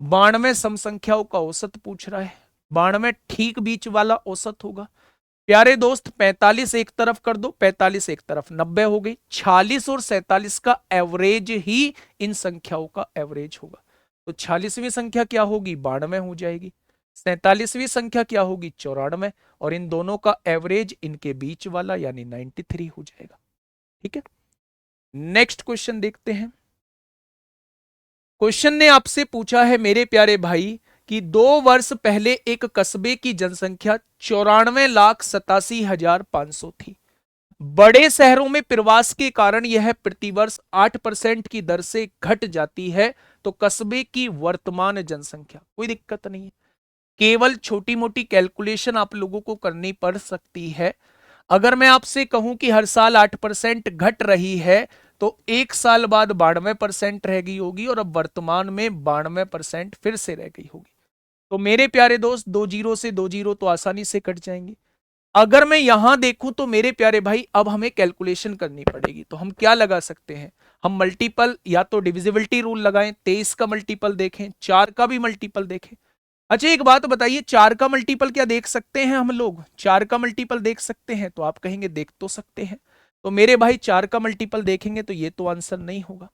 92 सम संख्याओं का औसत पूछ रहा है। 92 ठीक बीच वाला औसत होगा। प्यारे दोस्त 45 एक तरफ कर दो, 45 एक तरफ 90 हो गई। 46 और 47 का एवरेज ही इन संख्याओं का एवरेज होगा। तो 46वीं संख्या क्या होगी, 92 हो जाएगी। 47वीं संख्या क्या होगी, 94, और इन दोनों का एवरेज इनके बीच वाला यानी 93 हो जाएगा। ठीक है, नेक्स्ट क्वेश्चन देखते हैं। क्वेश्चन ने आपसे पूछा है मेरे प्यारे भाई कि 2 वर्ष पहले एक कस्बे की जनसंख्या 94,87,500 थी। बड़े शहरों में प्रवास के कारण यह प्रतिवर्ष 8% की दर से घट जाती है, तो कस्बे की वर्तमान जनसंख्या, कोई दिक्कत नहीं है, केवल छोटी मोटी कैलकुलेशन आप लोगों को करनी पड़ सकती है। अगर मैं आपसे कहूं कि हर साल 8% घट रही है, तो एक साल बाद 92% रह गई होगी, और अब वर्तमान में 92% फिर से रह गई होगी। तो मेरे प्यारे दोस्त, 2 जीरो से 2 जीरो तो आसानी से कट जाएंगे। अगर मैं यहां देखूं तो मेरे प्यारे भाई अब हमें कैलकुलेशन करनी पड़ेगी। तो हम क्या लगा सकते हैं, हम मल्टीपल या तो डिविजिबिलिटी रूल लगाएं, 23 का मल्टीपल देखें, 4 का भी मल्टीपल देखें। अच्छा एक बात बताइए, 4 का मल्टीपल क्या देख सकते हैं हम लोग, 4 का मल्टीपल देख सकते हैं? तो आप कहेंगे देख तो सकते हैं। तो मेरे भाई 4 का मल्टीपल देखेंगे तो ये तो आंसर नहीं होगा।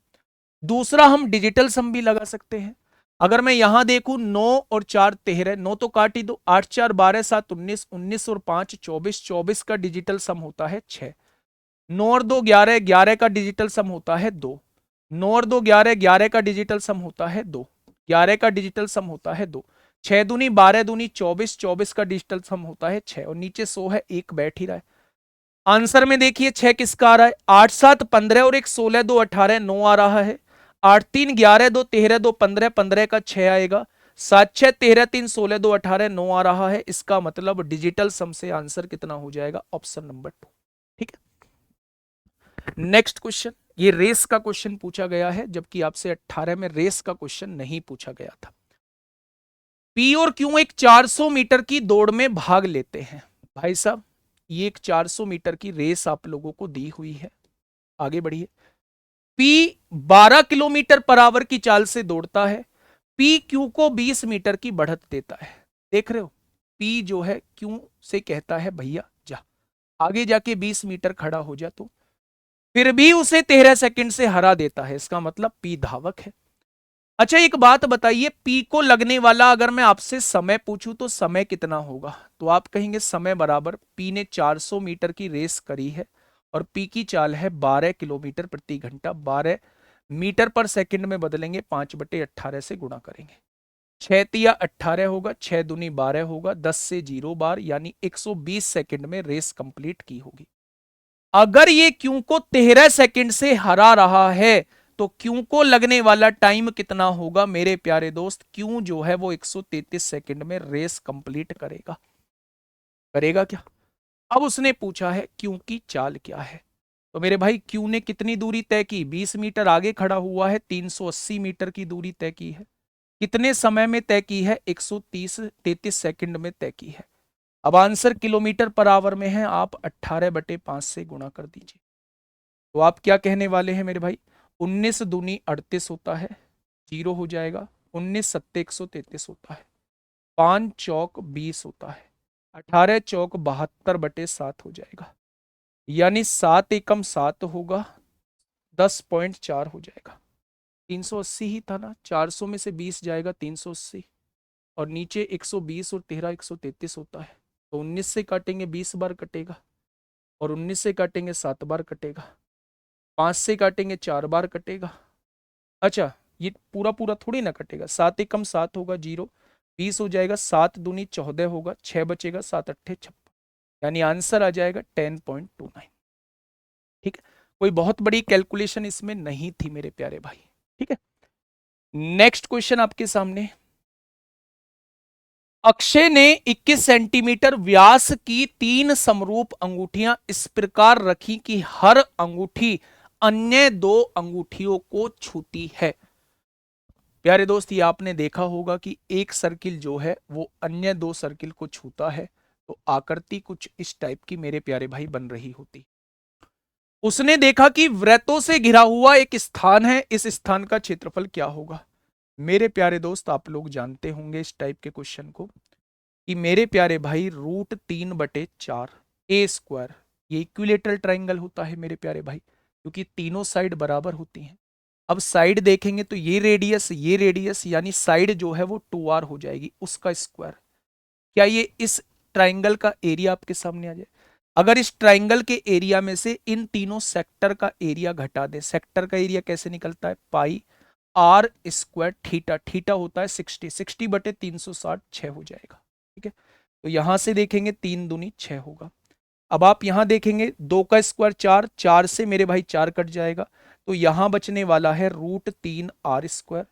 दूसरा, हम डिजिटल सम भी लगा सकते हैं। अगर मैं यहां देखूं 9 और 4 13, 9 तो काट ही दो, 8 4 12 7 19, 19 और 5 24, 24 का डिजिटल सम होता है 6। 9 और 2 11, 11 का डिजिटल सम होता है 2। 9 और 2 11, 11 का डिजिटल सम होता है 2। 11 का डिजिटल सम होता है 2। 6 दूनी 12 दूनी 24, 24 का डिजिटल सम होता है 6, और नीचे 100 है, एक बैठ ही रहा है। आंसर में देखिए 6 किसका आ रहा है, 8 7 15 और एक 16 2 18, 9 आ रहा है। 8 3 11 2 13 2 15, 15 का 6 आएगा। 7 6 13 3 16 2 18, 9 आ रहा है। इसका मतलब डिजिटल सम से आंसर कितना हो जाएगा, ऑप्शन नंबर 2। ठीक है, नेक्स्ट क्वेश्चन, ये रेस का क्वेश्चन पूछा गया है, जबकि आपसे 18 में रेस का क्वेश्चन नहीं पूछा गया था। पी और क्यू एक 400 मीटर की दौड़ में भाग लेते हैं। भाई साहब, ये एक 400 मीटर की रेस आप लोगों को दी हुई है, आगे बढ़िए। पी 12 किलोमीटर पर आवर की चाल से दौड़ता है। पी क्यू को 20 मीटर की बढ़त देता है। देख रहे हो, पी जो है क्यू से कहता है भैया जा आगे जाके 20 मीटर खड़ा हो जा, तो फिर भी उसे 13 सेकंड से हरा देता है। इसका मतलब पी धावक है। अच्छा एक बात बताइए, पी को लगने वाला अगर मैं आपसे समय पूछूं तो समय कितना होगा? तो आप कहेंगे समय बराबर, पी ने 400 मीटर की रेस करी है और पी की चाल है 12 किलोमीटर प्रति घंटा। 12 मीटर पर सेकंड में बदलेंगे, 5/18 से गुणा करेंगे। 6 तिया 18 होगा, 6 दूनी 12 होगा, 10 से 0 बार, यानी 120 सेकंड में रेस कंप्लीट की होगी। अगर ये क्यू को 13 सेकंड से हरा रहा है, तो क्यू को लगने वाला टाइम कितना होगा मेरे प्यारे दोस्त? क्यू जो है वो 133 सेकंड में रेस कंप्लीट करेगा। करेगा क्या? अब उसने पूछा है क्यू की चाल क्या है। तो मेरे भाई क्यू ने कितनी दूरी तय की, 20 मीटर आगे खड़ा हुआ है, 380 मीटर की दूरी तय की है। कितने समय में तय की है? 133 सेकंड में तय की है। अब आंसर किलोमीटर पर आवर में है, आप 18/5 से गुणा कर दीजिए। तो आप क्या कहने वाले हैं मेरे भाई? 19 दूनी 38 होता है, 0 हो जाएगा। 19 सत्ते 133 होता है। 5 चौक 20 होता है। 18 चौक 72/7 हो जाएगा, यानी 7 एकम 7 होगा, 10.4 हो जाएगा। 380 ही था ना, 400 में से 20 जाएगा 380, और नीचे 120 और 13 133 होता है। तो 19 से काटेंगे 20 बार कटेगा, और 19 से काटेंगे 7 बार कटेगा, 5 से काटेंगे 4 बार कटेगा। अच्छा, ये पूरा पूरा थोड़ी ना कटेगा, 7 एकम 7 होगा, 0 20 हो जाएगा, 7 दूनी 14 होगा, 6 बचेगा, 7 अट्ठे 56, यानी आंसर आ जाएगा 10.29। ठीक है, कोई बहुत बड़ी कैलकुलेशन इसमें नहीं थी मेरे प्यारे भाई। ठीक है, नेक्स्ट क्वेश्चन आपके सामने। अक्षय ने 21 सेंटीमीटर व्यास की 3 समरूप अंगूठियां इस प्रकार रखी कि हर अंगूठी अन्य 2 अंगूठियों को छूती है। प्यारे दोस्त, ये आपने देखा होगा कि एक सर्किल जो है वो अन्य 2 सर्किल को छूता है, तो आकृति कुछ इस टाइप की मेरे प्यारे भाई बन रही होती। उसने देखा कि वृत्तों से घिरा हुआ एक स्थान है, इस स्थान का क्षेत्रफल क्या होगा। मेरे प्यारे दोस्त, आप लोग जानते होंगे इस टाइप के क्वेश्चन को कि मेरे प्यारे भाई √3/4 ए स्क्वायर, ये इक्विलेटरल ट्राइंगल होता है मेरे प्यारे भाई, क्योंकि तीनों साइड बराबर होती हैं। अब साइड देखेंगे तो ये रेडियस यानी साइड जो है वो 2r हो जाएगी, उसका स्क्वायर। क्या ये इस ट्राइंगल का एरिया आपके सामने आ जाए? अगर इस ट्राइंगल के एरिया में से इन तीनों सेक्टर का एरिया घटा दें, सेक्टर का एरिया कैसे निकलता है? पाई आर स्क्वायर थीटा, थीटा होता है 60/360 6 हो जाएगा। ठीक है, तो यहां से देखेंगे 3 दूनी 6 होगा। अब आप यहां देखेंगे 2 का स्क्वायर 4, 4 से मेरे भाई 4 कट जाएगा, तो यहां बचने वाला है √3r²।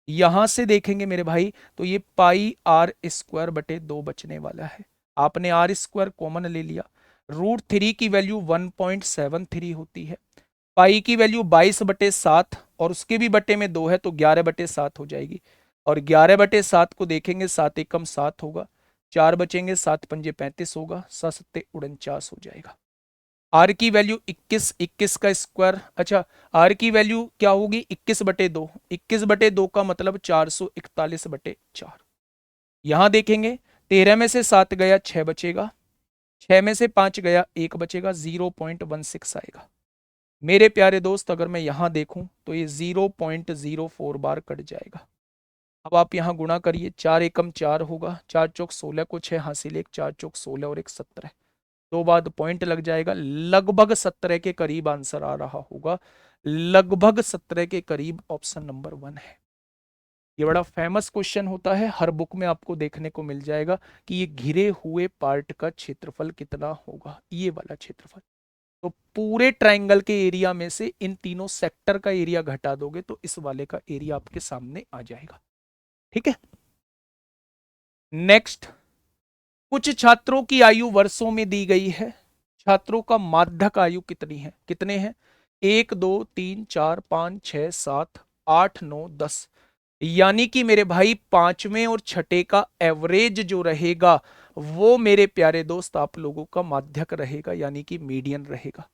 यहां से देखेंगे मेरे भाई तो ये πr²/2 बचने वाला है। आपने r² कॉमन ले लिया। √3 की वैल्यू 1.73 होती है, पाई की वैल्यू 22/7 और उसके भी बटे में 2 है तो 11/7 हो जाएगी। और 11/7 को देखेंगे 7 एकम 7 होगा, 4 बचेंगे, 7 पंजे 35 होगा, 7 सत्ते 49 हो जाएगा। आर की वैल्यू 21, 21 का स्क्वायर, अच्छा आर की वैल्यू क्या होगी? 21/2, 21/2 का मतलब 441/4। यहां देखेंगे 13 में से 7 गया 6 बचेगा, 6 में से 5 गया 1 बचेगा, 0.16 आएगा। मेरे प्यारे दोस्त, अगर मैं यहां देखूं तो ये 0.04 बार कट जाएगा। अब आप यहां गुणा करिए, 4 एकम 4 होगा, 4 चौक 16 को 6 हासिल, 1 4 चौक 16 और 1 17, 2 बाद पॉइंट लग जाएगा। लगभग 17 के करीब आंसर आ रहा होगा, लगभग 17 के करीब ऑप्शन नंबर 1 है। ये बड़ा फेमस क्वेश्चन होता है, हर बुक में आपको देखने को मिल जाएगा कि ये घिरे हुए पार्ट का क्षेत्रफल कितना होगा, ये वाला क्षेत्रफल। तो पूरे ट्राइंगल के एरिया में से इन तीनों सेक्टर का एरिया घटा दोगे तो इस वाले का एरिया आपके सामने आ जाएगा। ठीक है, नेक्स्ट। कुछ छात्रों की आयु वर्षों में दी गई है, छात्रों का माध्यक आयु कितनी है? कितने हैं? 1 2 3 4 5 6 7 8 9 10, यानी कि मेरे भाई पांचवें और छठे का एवरेज जो रहेगा वो मेरे प्यारे दोस्त आप लोगों का माध्यक रहेगा, यानी कि मीडियन रहेगा।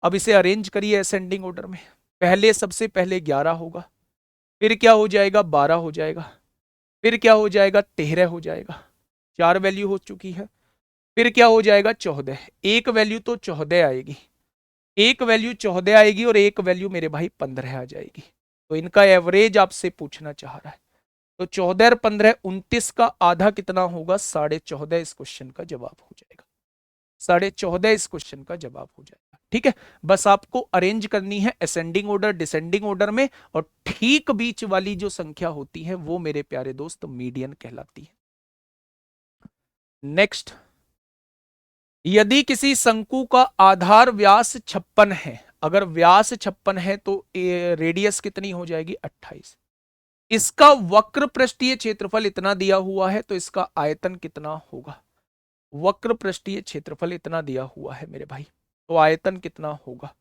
अब इसे अरेंज करिए असेंडिंग ऑर्डर में। पहले सबसे पहले 11 होगा, फिर क्या हो जाएगा? 12 हो जाएगा, फिर क्या हो जाएगा? 13 हो जाएगा, 4 वैल्यू हो चुकी है। फिर क्या हो जाएगा? 14, एक वैल्यू तो 14 आएगी, एक वैल्यू 14 आएगी और एक वैल्यू मेरे भाई 15 आ जाएगी। तो इनका एवरेज आपसे पूछना चाह रहा है, तो 14 और 15 29 का आधा कितना होगा? 14.5 इस क्वेश्चन का जवाब हो जाएगा, 14.5 इस क्वेश्चन का जवाब हो जाएगा। ठीक है, बस आपको अरेंज करनी है असेंडिंग ऑर्डर डिसेंडिंग ऑर्डर में, और ठीक बीच वाली जो संख्या होती है वो मेरे प्यारे दोस्त मीडियन कहलाती है। नेक्स्ट, यदि किसी शंकु का आधार व्यास 56 है, अगर व्यास 56 है तो रेडियस कितनी हो जाएगी? 28। इसका वक्र पृष्ठीय क्षेत्रफल इतना दिया हुआ है तो इसका आयतन कितना होगा? वक्र पृष्ठीय क्षेत्रफल इतना दिया हुआ है मेरे भाई, तो आयतन कितना होगा?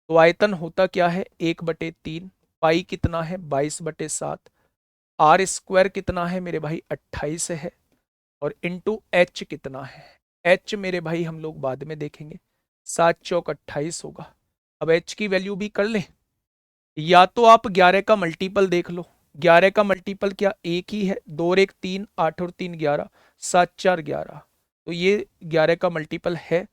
तो आयतन होता क्या है? 1/3, पाई कितना है? 22/7, r² कितना है मेरे भाई? 28 है, और इंटू एच कितना है? एच मेरे भाई हम लोग बाद में देखेंगे, 7 चौक 28 होगा। अब एच की वैल्यू भी कर ले, या तो आप 11 का मल्टीपल देख लो, 11 का मल्टीपल क्या? एक ही है, 2 और 1 3, 8 और 3 11, 7 4 11, तो ये 11 का मल्टीपल है।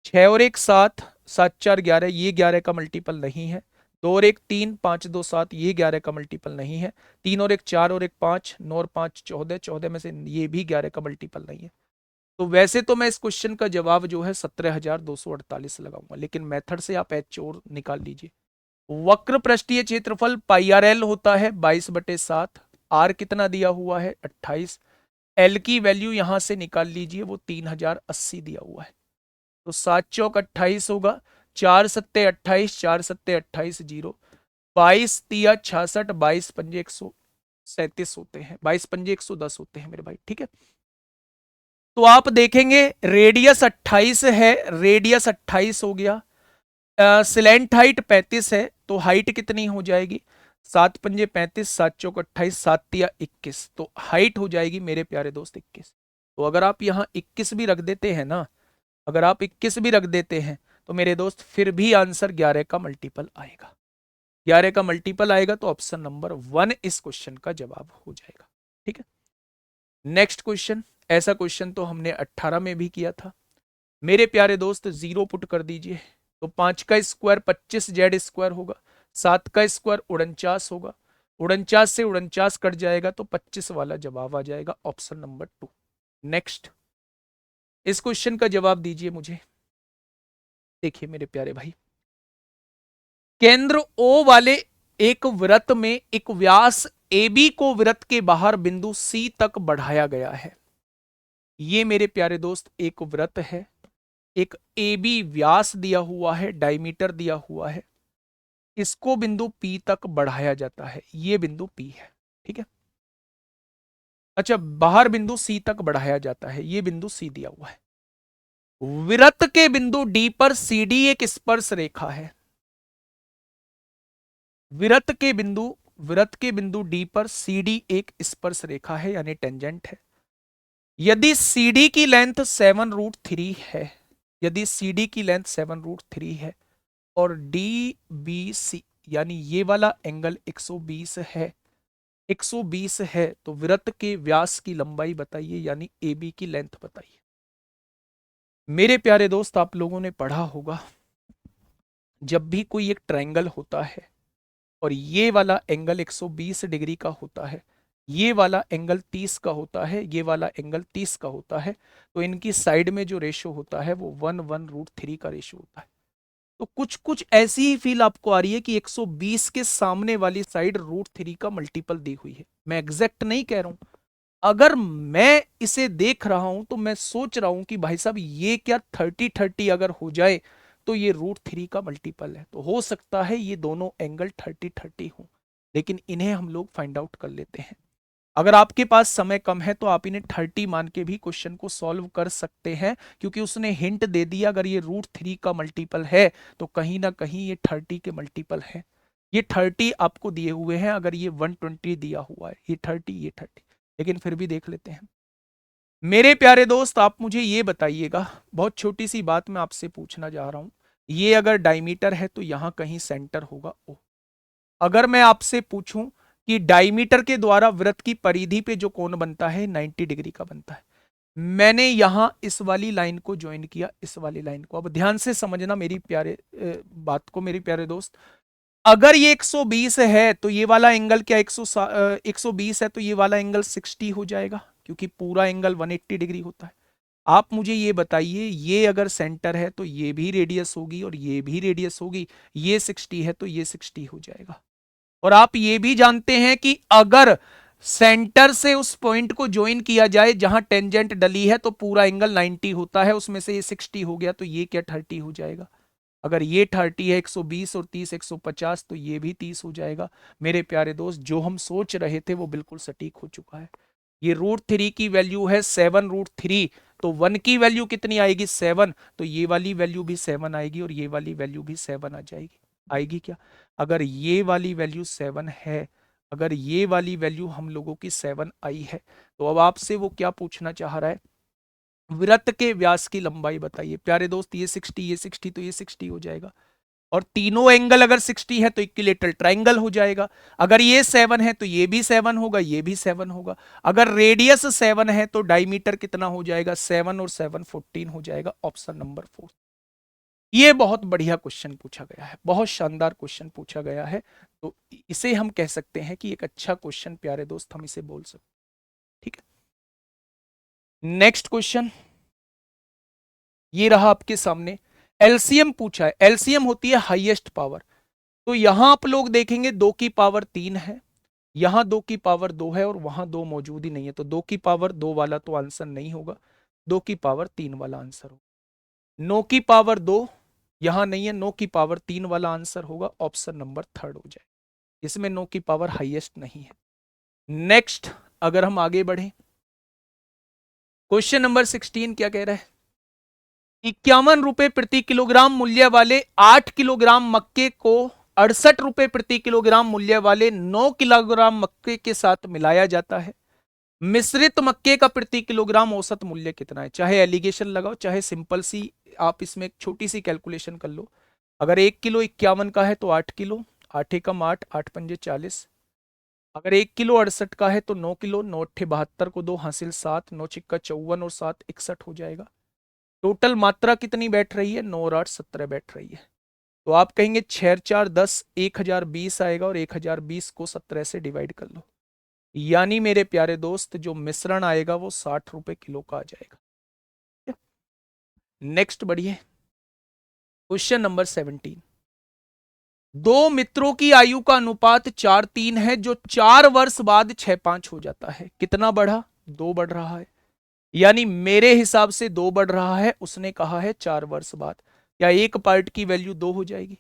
6 और 1 7, 7 4 11, ये 11 का मल्टीपल नहीं है। 2 और 1 3, 5 2 7, ये 11 का मल्टीपल नहीं है। 3 और 1 4 और 1 5, 9 और 5 14, 14 में से ये भी 11 का मल्टीपल नहीं है। तो वैसे तो मैं इस क्वेश्चन का जवाब जो है 17,248 लगाऊंगा, लेकिन मेथड से आप एच और निकाल लीजिए। वक्र पृष्ठीय क्षेत्रफल πrl होता है 22/7, आर कितना दिया हुआ है? 28, एल की वैल्यू यहां से निकाल लीजिए, वो 3080 दिया हुआ है, तो 7 चौक 28 होगा, 4 सत्ते 28, 4 सत्ते 28 जीरो, 22 तिया 66, 22 पंजे 137 होते हैं, 22 पंजे 110 होते हैं मेरे भाई, ठीक है। तो आप देखेंगे रेडियस 28 है, रेडियस 28 हो गया, सिलेंट हाइट 35 है, तो हाइट कितनी हो जाएगी, 7 पंजे 35, 7 चौक 28, 7 तिया 21, तो हाइट हो जाएगी मेरे प्यारे दोस्त 21। तो अगर आप यहां 21 भी रख देते हैं ना, अगर आप 21 भी रख देते हैं तो मेरे दोस्त फिर भी आंसर 11 का मल्टीपल आएगा, 11 का मल्टीपल आएगा, तो ऑप्शन नंबर 1 इस क्वेश्चन का जवाब हो जाएगा, ठीक है। नेक्स्ट क्वेश्चन, ऐसा क्वेश्चन तो हमने 18 में भी किया था मेरे प्यारे दोस्त, जीरो पुट कर दीजिए, तो 5 का स्क्वायर 25 जेड स्क्वायर होगा, 7 का स्क्वायर 49 होगा, 49 से 49 कट जाएगा तो 25 वाला जवाब आ जाएगा, ऑप्शन नंबर 2। नेक्स्ट, इस क्वेश्चन का जवाब दीजिए मुझे। देखिए मेरे प्यारे भाई, केंद्र O वाले एक वृत्त में एक व्यास AB को वृत्त के बाहर बिंदु C तक बढ़ाया गया है। ये मेरे प्यारे दोस्त एक वृत्त है, एक AB व्यास दिया हुआ है, डायमीटर दिया हुआ है, इसको बिंदु P तक बढ़ाया जाता है, ये बिंदु P है, ठीक है। अच्छा, बाहर बिंदु C तक बढ़ाया जाता है, ये बिंदु C दिया हुआ है। वृत्त के बिंदु D पर CD एक स्पर्श रेखा है, वृत्त के बिंदु डी पर सीडी एक स्पर्श रेखा है, यानी टेंजेंट है। यदि सीडी की लेंथ 7√3 है, यदि सीडी की लेंथ 7√3 है और डी बी सी यानी ये वाला एंगल 120 है, 120 है, तो वृत्त के व्यास की लंबाई बताइए, यानी ए बी की लेंथ बताइए। मेरे प्यारे दोस्त, आप लोगों ने पढ़ा होगा, जब भी कोई एक ट्रायंगल होता है और ये वाला एंगल 120 डिग्री का होता है, ये वाला एंगल 30 का होता है, ये वाला एंगल 30 का होता है, तो इनकी साइड में जो रेशो होता है वो 1/√3 का रेशो होता है। तो कुछ कुछ ऐसी ही फील आपको आ रही है कि 120 के सामने वाली साइड √3 का मल्टीपल दी हुई है। मैं एग्जैक्ट नहीं कह रहा हूं, अगर मैं इसे देख रहा हूं तो मैं सोच रहा हूं कि भाई साहब ये क्या 30-30 अगर हो जाए तो ये √3 का मल्टीपल है, तो हो सकता है ये दोनों एंगल 30-30 हो, लेकिन इन्हें हम लोग फाइंड आउट कर लेते हैं। अगर आपके पास समय कम है तो आप इन्हें 30 मान के भी क्वेश्चन को सॉल्व कर सकते हैं, क्योंकि उसने हिंट दे दिया अगर ये √3 का मल्टीपल है तो कहीं ना कहीं ये 30 के मल्टीपल है। ये 30 आपको दिए हुए हैं, अगर ये 120 दिया हुआ है, ये 30 ये 30, लेकिन फिर भी देख लेते हैं। मेरे प्यारे दोस्त, आप मुझे ये बताइएगा, बहुत छोटी सी बात मैं आपसे पूछना चाह रहा हूं, ये अगर डायमीटर है तो यहां कहीं सेंटर होगा O। अगर मैं आपसे पूछूं कि डायमीटर के द्वारा वृत्त की परिधि पे जो कोण बनता है 90 डिग्री का बनता है, मैंने यहां इस वाली लाइन को ज्वाइन किया, इस वाली लाइन को। अब ध्यान से समझना मेरी प्यारे बात को, मेरे प्यारे दोस्त, अगर ये 120 है तो ये वाला एंगल क्या 120 है तो ये वाला एंगल 60 हो जाएगा, क्योंकि पूरा एंगल 180 डिग्री होता है। आप मुझे ये बताइए, ये अगर सेंटर है तो ये भी रेडियस होगी और ये भी रेडियस होगी, ये 60 है तो ये 60 हो जाएगा। और आप ये भी जानते हैं कि अगर सेंटर से उस पॉइंट को ज्वाइन किया जाए जहां टेंजेंट डली है तो पूरा एंगल 90 होता है, उसमें से ये 60 हो गया तो ये क्या 30 हो जाएगा। अगर ये 30 है, 120 और 30 150, तो ये भी 30 हो जाएगा। मेरे प्यारे दोस्त, जो हम सोच रहे थे वो बिल्कुल सटीक हो चुका है। ये √3 की वैल्यू है 7√3, तो 1 की वैल्यू कितनी आएगी 7, तो ये वाली वैल्यू भी 7 आएगी और ये वाली वैल्यू भी 7 आ जाएगी। आएगी क्या, अगर ये वाली वैल्यू 7 है, अगर ये वाली वैल्यू हम लोगों की 7 आई है, तो अब आपसे वो क्या पूछना चाह रहा है, वृत्त के व्यास की लंबाई बताइए। प्यारे दोस्त, ये 60 ये 60 तो ये 60 हो जाएगा, और तीनों एंगल अगर 60 है तो इक्विलेटरल ट्रायंगल हो जाएगा। अगर ये 7 है तो ये भी 7 होगा, ये भी 7 होगा। अगर रेडियस 7 है तो डायमीटर कितना हो जाएगा, 7 और 7 14 हो जाएगा, ऑप्शन नंबर 4। ये बहुत बढ़िया क्वेश्चन पूछा गया है, बहुत शानदार क्वेश्चन पूछा गया है, तो इसे हम कह सकते हैं कि एक अच्छा क्वेश्चन प्यारे दोस्त, हम इसे बोल सकते हैं, ठीक है। नेक्स्ट क्वेश्चन ये रहा आपके सामने, एलसीएम पूछा है। एलसीएम होती है हाईएस्ट पावर, तो यहां आप लोग देखेंगे 2 की पावर 3 है, यहां 2 की पावर 2 है और वहां 2 मौजूद ही नहीं है, तो 2 की पावर 2 वाला तो आंसर नहीं होगा, 2 की पावर 3 वाला आंसर होगा। 9 की पावर 2, यहां नहीं है, नो की पावर 3 वाला आंसर होगा, ऑप्शन नंबर थर्ड हो जाए, इसमें नो की पावर हाईएस्ट नहीं है। नेक्स्ट, अगर हम आगे बढ़े, क्वेश्चन नंबर 16 क्या कह रहा है, 51 रुपए प्रति किलोग्राम मूल्य वाले 8 किलोग्राम मक्के को 68 रुपए प्रति किलोग्राम मूल्य वाले 9 किलोग्राम मक्के के साथ मिलाया जाता है। मिश्रित मक्के का प्रति किलोग्राम औसत मूल्य कितना है? चाहे एलिगेशन लगाओ, चाहे सिंपल सी आप इसमें एक छोटी सी कैलकुलेशन कर लो। अगर 1 किलो 51 का है तो 8 किलो, 8 एकम 8, 8 पंजे 40। अगर 1 किलो 68 का है तो 9 किलो, 9 अट्ठे 72 को 2 हासिल 7, 9 चिक्का 54 और 7 61 हो जाएगा। टोटल मात्रा कितनी बैठ रही है? 9 और 8 17 बैठ रही है। तो आप कहेंगे 6 4 10, 1020 आएगा, और 1020 को 17 से डिवाइड कर लो, यानी मेरे प्यारे दोस्त जो मिश्रण आएगा वो 60 रुपए किलो का आ जाएगा। नेक्स्ट बढ़िए, क्वेश्चन नंबर 17। दो मित्रों की आयु का अनुपात 4:3 है, जो 4 वर्ष बाद 6:5 हो जाता है। कितना बढ़ा? 2 बढ़ रहा है, यानी मेरे हिसाब से 2 बढ़ रहा है, उसने कहा है 4 वर्ष बाद। क्या एक पार्ट की वैल्यू 2 हो जाएगी?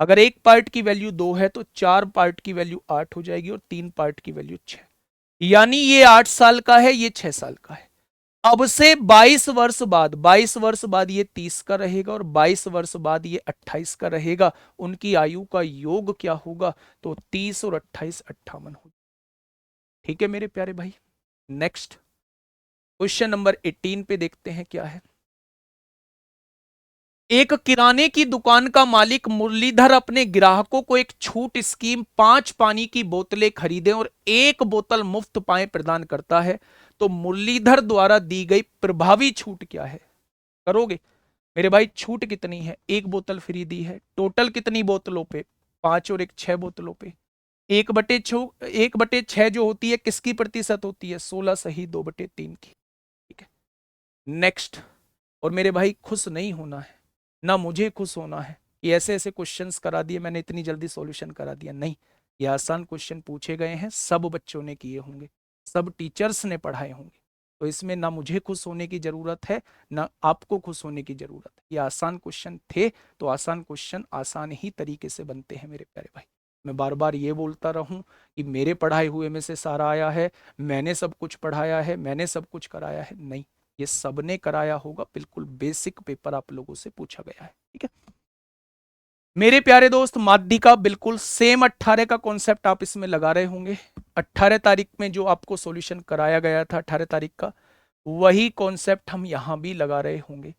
अगर एक पार्ट की वैल्यू 2 है तो 4 पार्ट की वैल्यू 8 हो जाएगी, और 3 पार्ट की वैल्यू 6, यानी ये 8 साल का है, ये 6 साल का है। अब से 22 वर्ष बाद, 22 वर्ष बाद ये 30 का रहेगा, और 22 वर्ष बाद ये 28 का रहेगा। उनकी आयु का योग क्या होगा? तो 30 और 28 58 हो। ठीक है मेरे प्यारे भाई। नेक्स्ट, क्वेश्चन नंबर 18 पे देखते हैं क्या है। एक किराने की दुकान का मालिक मुरलीधर अपने ग्राहकों को एक छूट स्कीम 5 पानी की बोतलें खरीदें और 1 बोतल मुफ्त पाए प्रदान करता है, तो मुरलीधर द्वारा दी गई प्रभावी छूट क्या है? करोगे मेरे भाई? छूट कितनी है? 1 बोतल फ्री दी है। टोटल कितनी बोतलों पे? 5 और 1 6 बोतलों पे। 1/6 जो होती है किसकी प्रतिशत होती है? 16 सही 2/3 की। ठीक है, नेक्स्ट। और मेरे भाई खुश नहीं होना है, ना मुझे खुश होना है कि ऐसे ऐसे क्वेश्चंस करा दिए मैंने, इतनी जल्दी सॉल्यूशन करा दिया, नहीं। ये आसान क्वेश्चन पूछे गए हैं, सब बच्चों ने किए होंगे, सब टीचर्स ने पढ़ाए होंगे, तो इसमें ना मुझे खुश होने की जरूरत है, ना आपको खुश होने की जरूरत है। ये आसान क्वेश्चन थे, तो आसान क्वेश्चन आसान ही तरीके से बनते हैं मेरे प्यारे भाई। मैं बार बार ये बोलता रहूं कि मेरे पढ़ाए हुए में से सारा आया है, मैंने सब कुछ पढ़ाया है, मैंने सब कुछ कराया है, नहीं। ये सबने कराया होगा, बिल्कुल बेसिक पेपर आप लोगों से पूछा गया है। ठीक है मेरे प्यारे दोस्त, माध्यिका बिल्कुल सेम 18 का कॉन्सेप्ट आप इसमें लगा रहे होंगे। 18 तारीख में जो आपको सॉल्यूशन कराया गया था 18 तारीख का, वही कॉन्सेप्ट हम यहां भी लगा रहे होंगे।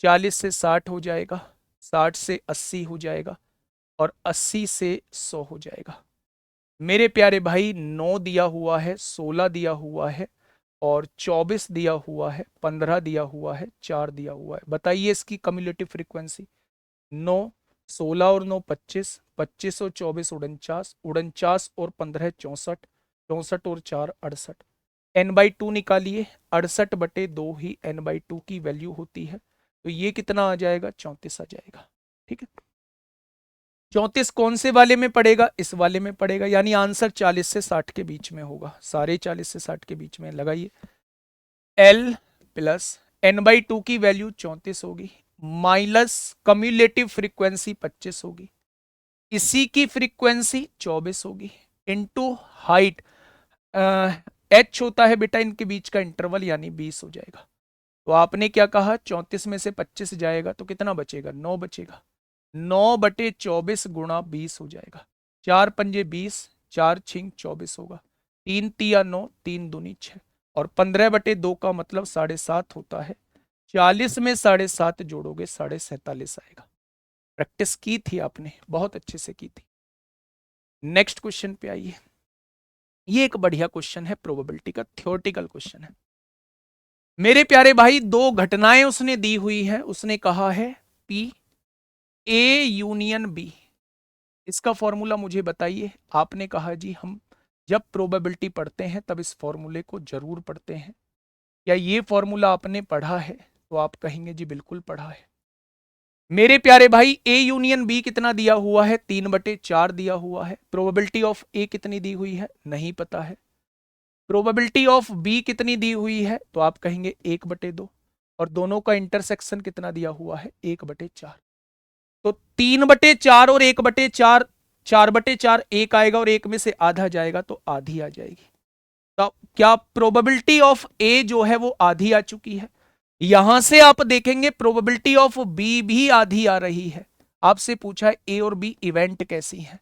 40 से 60 हो जाएगा, 60 से 80 हो जाएगा, और 80 से 100 हो जाएगा। मेरे प्यारे भाई 9 दिया हुआ है, 16 दिया हुआ है, और 24 दिया हुआ है, 15 दिया हुआ है, 4 दिया हुआ है। बताइए इसकी कम्युलेटिव फ्रीक्वेंसी। 9, 16 और 9 25, 25 और 24 49, 49 और 15 64, 64 और 4 68। n/2 निकालिए, 68/2 ही n/2 की वैल्यू होती है, तो ये कितना आ जाएगा? 34 आ जाएगा। ठीक है, 34 कौन से वाले में पड़ेगा? इस वाले में पड़ेगा, यानी आंसर 40 से 60 के बीच में होगा। सारे 40 से 60 के बीच में लगाइए। L प्लस n/2 की वैल्यू 34 होगी, माइनस कम्युलेटिव फ्रीक्वेंसी 25 होगी, इसी की फ्रीक्वेंसी 24 होगी, इनटू हाइट। h होता है बेटा इनके बीच का इंटरवल, यानी 20 हो जाएगा। तो आपने क्या कहा? 34 में से 25 जाएगा तो कितना बचेगा? 9 बचेगा। 9/24 गुणा 20 हो जाएगा। 4 पंजे 20, 4 छिंग 24 होगा, 3 तिया 9, 3 दूनी 6, और 15/2 का मतलब 7.5 होता है। 40 में 7.5 जोड़ोगे 47.5 आएगा। प्रैक्टिस की थी आपने, बहुत अच्छे से की थी। नेक्स्ट क्वेश्चन पे आइए। ये एक बढ़िया क्वेश्चन है, प्रोबेबिलिटी का थ्योरेटिकल क्वेश्चन है मेरे प्यारे भाई। दो घटनाएं उसने दी हुई है, उसने कहा है पी ए यूनियन बी, इसका फॉर्मूला मुझे बताइए। आपने कहा जी हम जब प्रोबेबिलिटी पढ़ते हैं तब इस फॉर्मूले को जरूर पढ़ते हैं। क्या ये फॉर्मूला आपने पढ़ा है? तो आप कहेंगे जी बिल्कुल पढ़ा है। मेरे प्यारे भाई ए यूनियन बी कितना दिया हुआ है? 3/4 दिया हुआ है। प्रोबेबिलिटी ऑफ ए कितनी दी हुई है? नहीं पता है। प्रोबेबिलिटी ऑफ बी कितनी दी हुई है? तो आप कहेंगे 1/2, और दोनों का इंटरसेक्शन कितना दिया हुआ है? 1/4। तो 3/4 और 1/4, 4/4 एक आएगा और एक में से आधा जाएगा तो आधी आ जाएगी। तो क्या प्रोबेबिलिटी ऑफ ए जो है वो आधी आ चुकी है। यहां से आप देखेंगे प्रोबेबिलिटी ऑफ बी भी आधी आ रही है। आपसे पूछा है ए और बी इवेंट कैसी है।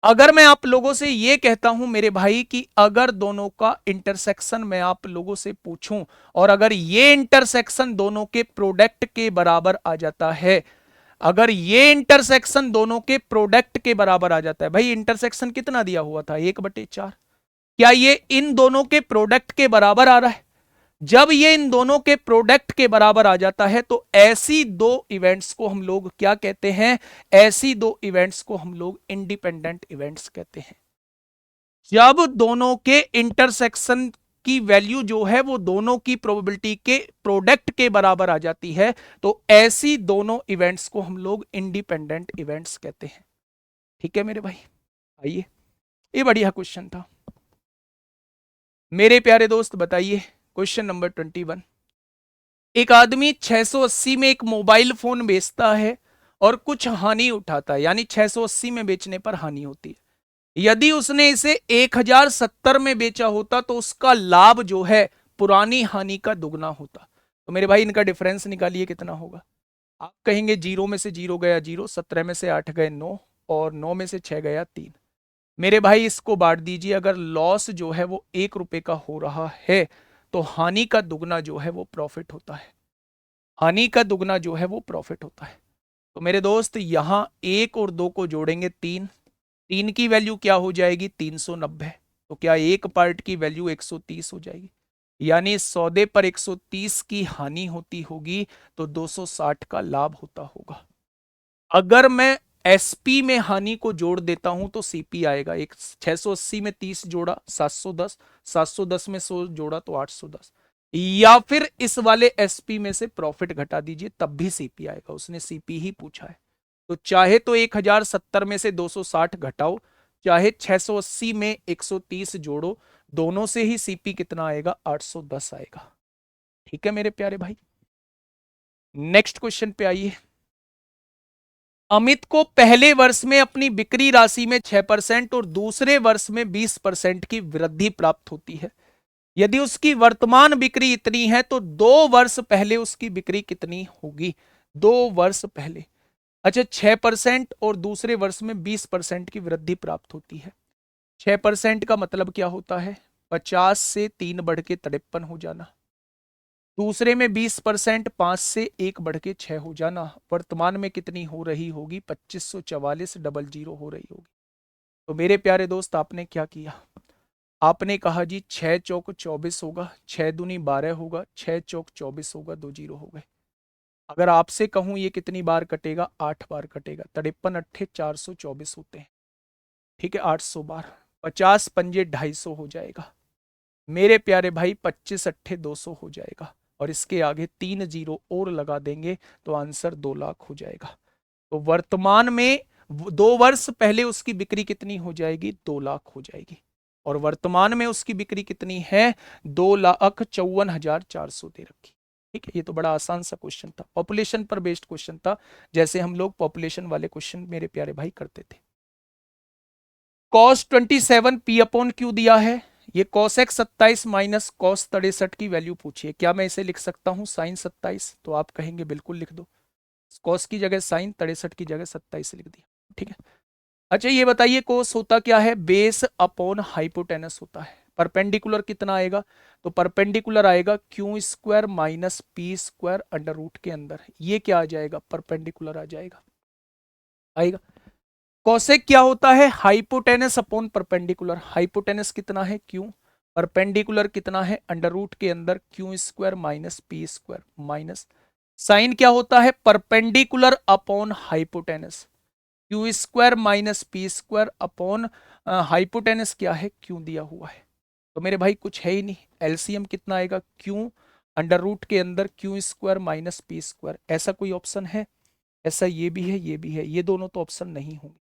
अगर मैं आप लोगों से यह कहता हूं मेरे भाई कि अगर दोनों का इंटरसेक्शन मैं आप लोगों से पूछूं और अगर ये इंटरसेक्शन दोनों के प्रोडक्ट के बराबर आ जाता है, अगर ये इंटरसेक्शन दोनों के प्रोडक्ट के बराबर आ जाता है, भाई इंटरसेक्शन कितना दिया हुआ था 1/4, क्या ये इन दोनों के प्रोडक्ट के बराबर आ रहा है। जब ये इन दोनों के प्रोडक्ट के बराबर आ जाता है तो ऐसी दो इवेंट्स को हम लोग क्या कहते हैं, ऐसी दो इवेंट्स को हम लोग इंडिपेंडेंट इवेंट्स कहते हैं। जब दोनों के इंटरसेक्शन की वैल्यू जो है वो दोनों की प्रोबेबिलिटी के प्रोडक्ट के बराबर आ जाती है तो ऐसी दोनों इवेंट्स को हम लोग इंडिपेंडेंट इवेंट्स कहते हैं। ठीक है मेरे भाई, आइए, ये बढ़िया क्वेश्चन था मेरे प्यारे दोस्त। बताइए क्वेश्चन नंबर 21। एक आदमी 680 में एक मोबाइल फोन बेचता है और कुछ हानि उठाता है, यानी 680 में बेचने पर हानि होती है। यदि उसने इसे 1070 में बेचा होता तो उसका लाभ जो है पुरानी हानि का दुगना होता। तो मेरे भाई इनका डिफरेंस निकालिए कितना होगा। आप कहेंगे 0 में से 0 गया 0, 17 में से 8 गए 9 और 9 में से 6 गया 3। मेरे भाई इसको बांट दीजिए। अगर लॉस जो है वो 1 रुपए का हो रहा है तो हानि का दुगना जो है वो प्रॉफिट होता है। हानि का दुगना जो है वो प्रॉफिट होता है। तो मेरे दोस्त यहां 1 और 2 को जोड़ेंगे 3, 3 की वैल्यू क्या हो जाएगी 390। तो क्या एक पार्ट की वैल्यू 130 हो जाएगी, यानी सौदे पर 130 की हानि होती होगी तो 260 का लाभ होता होगा। अगर मैं एसपी में हानि को जोड़ देता हूं तो सीपी आएगा। एक 680 में 30 जोड़ा 710, 710 में 100 जोड़ा तो 810, या फिर इस वाले एसपी में से प्रॉफिट घटा दीजिए तब भी सीपी आएगा। उसने सीपी ही पूछा है तो चाहे तो 1070 में से 260 घटाओ, चाहे 680 में 130 जोड़ो, दोनों से ही सीपी कितना आएगा 810 आएगा। ठीक है मेरे प्यारे भाई, नेक्स्ट क्वेश्चन पे आइए। अमित को पहले वर्ष में अपनी बिक्री राशि में 6% और दूसरे वर्ष में 20% की वृद्धि प्राप्त होती है। यदि उसकी वर्तमान बिक्री इतनी है तो 2 वर्ष पहले उसकी बिक्री कितनी होगी। 2 वर्ष पहले, अच्छा 6% और दूसरे वर्ष में 20% की वृद्धि प्राप्त होती है। 6% का मतलब क्या होता है, 50 से 3 बढ़ के 53 हो जाना। दूसरे में 20%, 5 से 1 बढ़ के 6 हो जाना। वर्तमान में कितनी हो रही होगी 2544 डबल जीरो हो रही होगी। तो मेरे प्यारे दोस्त आपने क्या किया, आपने कहा जी 6 चौक 24 होगा, 6 दूनी 12 होगा, 6 चौक 24 होगा, 2 जीरो हो गए। अगर आपसे कहूं ये कितनी बार कटेगा, 8 बार कटेगा। 53 अट्ठे 424 होते हैं, ठीक है 800 बार, 50 पंजे 250 हो जाएगा मेरे प्यारे भाई, 25 अट्ठे 200 हो जाएगा और इसके आगे 3 जीरो और लगा देंगे तो आंसर 2 लाख हो जाएगा। तो वर्तमान में 2 वर्ष पहले उसकी बिक्री कितनी हो जाएगी, 2 लाख हो जाएगी। और वर्तमान में उसकी बिक्री कितनी है, 2,54,400 दे रखी। ठीक है, ये तो बड़ा आसान सा क्वेश्चन था, पॉपुलेशन पर बेस्ड क्वेश्चन था, जैसे हम लोग पॉपुलेशन वाले क्वेश्चन मेरे प्यारे भाई करते थे। cos 27 p अपॉन क्यू दिया है, ये cos x 27 माइनस cos 63 की वैल्यू पूछिए। क्या मैं इसे लिख सकता हूं sin 27, तो आप कहेंगे बिल्कुल लिख दो, cos की जगह sin, 63 की जगह 27 लिख दिया। ठीक है, अच्छा ये बताइए cos होता क्या है, बेस अपॉन हाइपोटेनस होता है। परपेंडिकुलर कितना आएगा, तो परपेंडिकुलर आएगा q square minus p square under root के अंदर। ये क्या आ जाएगा, परपेंडिकुलर आ जाएगा, आएगा। कोसेक क्या होता है, हाइपोटेनस अपॉन परपेंडिकुलर। हाइपोटेनस कितना है क्यू, परपेंडिकुलर कितना है अंडर रूट के अंदर q square minus p square, minus sine क्या होता है, perpendicular upon hypotenuse, q square minus p square upon hypotenuse क्या है, क्यू दिया हुआ है। तो मेरे भाई कुछ है ही नहीं, एलसीएम कितना आएगा, क्यू अंडर रूट के अंदर q square minus p square. ऐसा कोई ऑप्शन है, ऐसा ये भी है, ये भी है, ये दोनों तो ऑप्शन नहीं होंगे।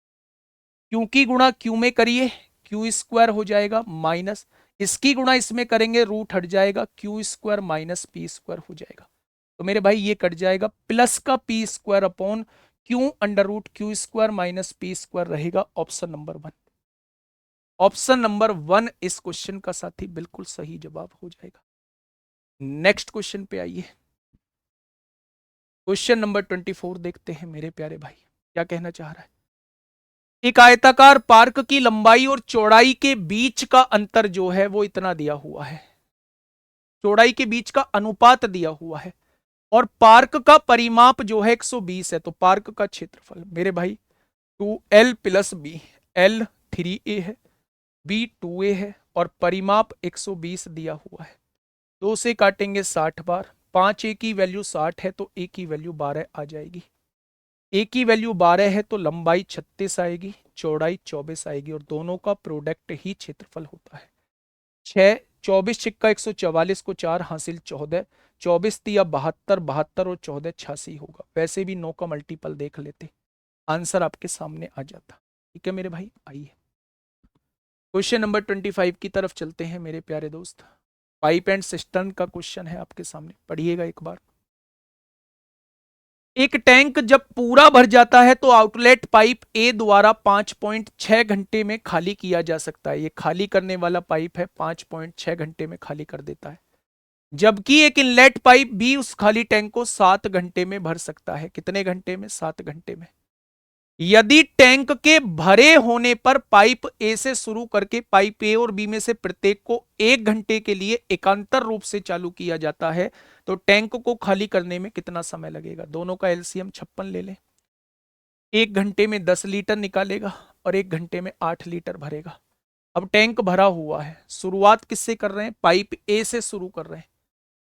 क्यू की गुणा क्यू में करिए, क्यू स्क्वायर हो जाएगा माइनस, इसकी गुणा इसमें करेंगे रूट हट जाएगा, Q square minus p square हो जाएगा। तो मेरे भाई ये कट जाएगा, प्लस का p square upon q under root q square minus p square रहेगा ऑप्शन नंबर 1। ऑप्शन नंबर 1 इस क्वेश्चन का साथी बिल्कुल सही जवाब हो जाएगा। नेक्स्ट क्वेश्चन पे आइए, क्वेश्चन नंबर 24 देखते हैं मेरे प्यारे भाई, क्या कहना चाह रहा है। एक आयताकार पार्क की लंबाई और चौड़ाई के बीच का अंतर जो है वो इतना दिया हुआ है, चौड़ाई के बीच का अनुपात दिया हुआ है, और पार्क का परिमाप जो है 120 है। तो पार्क का क्षेत्रफल मेरे भाई 2l plus B, l 3a है, b 2a है, और परिमाप 120 दिया हुआ है। 2 से काटेंगे 60 बार, 5a की वैल्यू 60 है तो a की वैल्यू 12 आ जाएगी। a की वैल्यू 12 है तो लंबाई 36 आएगी, चौड़ाई 24 आएगी, और दोनों का प्रोडक्ट ही क्षेत्रफल होता है। 6 24 छिक्का 144 को 4 हासिल 14, 24 तिया 72, 72 और 14 86 होगा। वैसे भी 9 का मल्टीपल देख लेते, आंसर आपके सामने आ जाता। ठीक है मेरे भाई, आइए क्वेश्चन नंबर 25 की तरफ चलते हैं मेरे प्यारे दोस्त। पाइप एंड सिस्टर्न का क्वेश्चन है आपके सामने, पढ़िएगा एक बार। एक टैंक जब पूरा भर जाता है तो आउटलेट पाइप ए द्वारा 5.6 घंटे में खाली किया जा सकता है। ये खाली करने वाला पाइप है, 5.6 घंटे में खाली कर देता है। जबकि एक इनलेट पाइप बी उस खाली टैंक को 7 घंटे में भर सकता है। कितने घंटे में? 7 घंटे में। यदि टैंक के भरे होने पर पाइप ए से शुरू करके पाइप ए और बी में से प्रत्येक को 1 घंटे के लिए एकांतर रूप से चालू किया जाता है तो टैंक को खाली करने में कितना समय लगेगा? दोनों का एलसीएम 56 ले लें। 1 घंटे में 10 लीटर निकालेगा और 1 घंटे में 8 लीटर भरेगा। अब टैंक भरा हुआ है, शुरुआत किससे कर रहे हैं? पाइप ए से शुरू कर रहे हैं।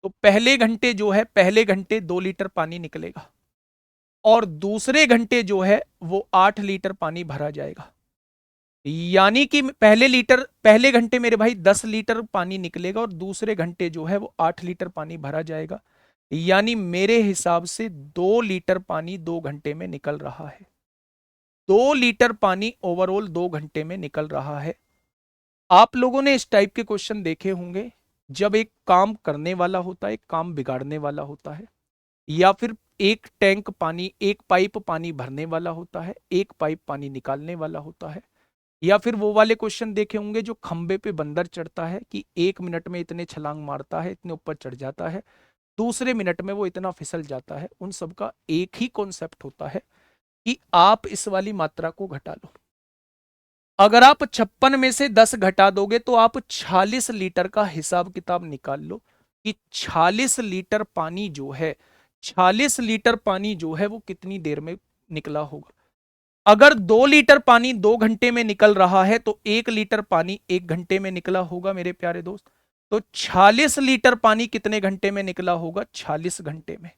तो पहले घंटे जो है, पहले घंटे 2 लीटर पानी निकलेगा और दूसरे घंटे जो है वो 8 लीटर पानी भरा जाएगा। यानी कि पहले घंटे मेरे भाई 10 लीटर पानी निकलेगा और दूसरे घंटे जो है वो 8 लीटर पानी भरा जाएगा। यानी मेरे हिसाब से 2 लीटर पानी 2 घंटे में निकल रहा है। 2 लीटर पानी ओवरऑल 2 घंटे में निकल रहा है। आप लोगों ने इस टाइप के क्वेश्चन देखे होंगे, जब एक काम करने वाला होता है, एक काम बिगाड़ने वाला होता है, या फिर एक टैंक पानी, एक पाइप पानी भरने वाला होता है, एक पाइप पानी निकालने वाला होता है। या फिर वो वाले क्वेश्चन देखे होंगे जो खंबे पे बंदर चढ़ता है कि 1 मिनट में इतने छलांग मारता है, इतने ऊपर चढ़ जाता है, दूसरे मिनट में वो इतना फिसल जाता है। उन सब का एक ही कॉन्सेप्ट होता है कि आप इस वाली मात्रा को घटा लो। अगर आप 56 में से 10 घटा दोगे तो आप 46 लीटर का हिसाब किताब निकाल लो कि 46 लीटर पानी जो है, 46 लीटर पानी जो है वो कितनी देर में निकला होगा। अगर 2 लीटर पानी 2 घंटे में निकल रहा है तो 1 लीटर पानी 1 घंटे में निकला होगा मेरे प्यारे दोस्त। तो 46 लीटर पानी कितने घंटे में निकला होगा? 46 घंटे में।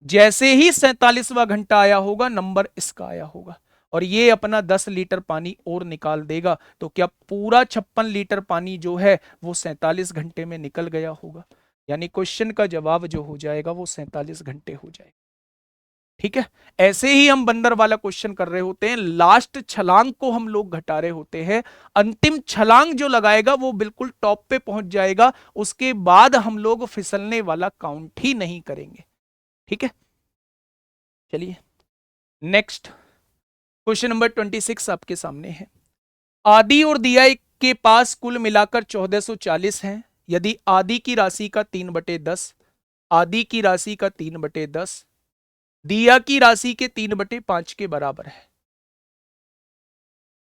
जैसे ही 47वां घंटा आया होगा, नंबर इसका आया होगा और ये अपना 10 लीटर पानी और निकाल देगा। तो क्या पूरा 56 लीटर पानी जो है वो 47 घंटे में निकल गया होगा? यानी क्वेश्चन का जवाब जो हो जाएगा वो 47 घंटे हो जाएगा। ठीक है, ऐसे ही हम बंदर वाला क्वेश्चन कर रहे होते हैं, लास्ट छलांग को हम लोग घटा रहे होते हैं। अंतिम छलांग जो लगाएगा वो बिल्कुल टॉप पे पहुंच जाएगा, उसके बाद हम लोग फिसलने वाला काउंट ही नहीं करेंगे। ठीक है, चलिए नेक्स्ट क्वेश्चन नंबर 26 आपके सामने है। आदि और दिया के पास कुल मिलाकर 1440 हैं। यदि आदि की राशि का 3/10, आदि की राशि का 3/10 दिया की राशि के 3/5 के बराबर है,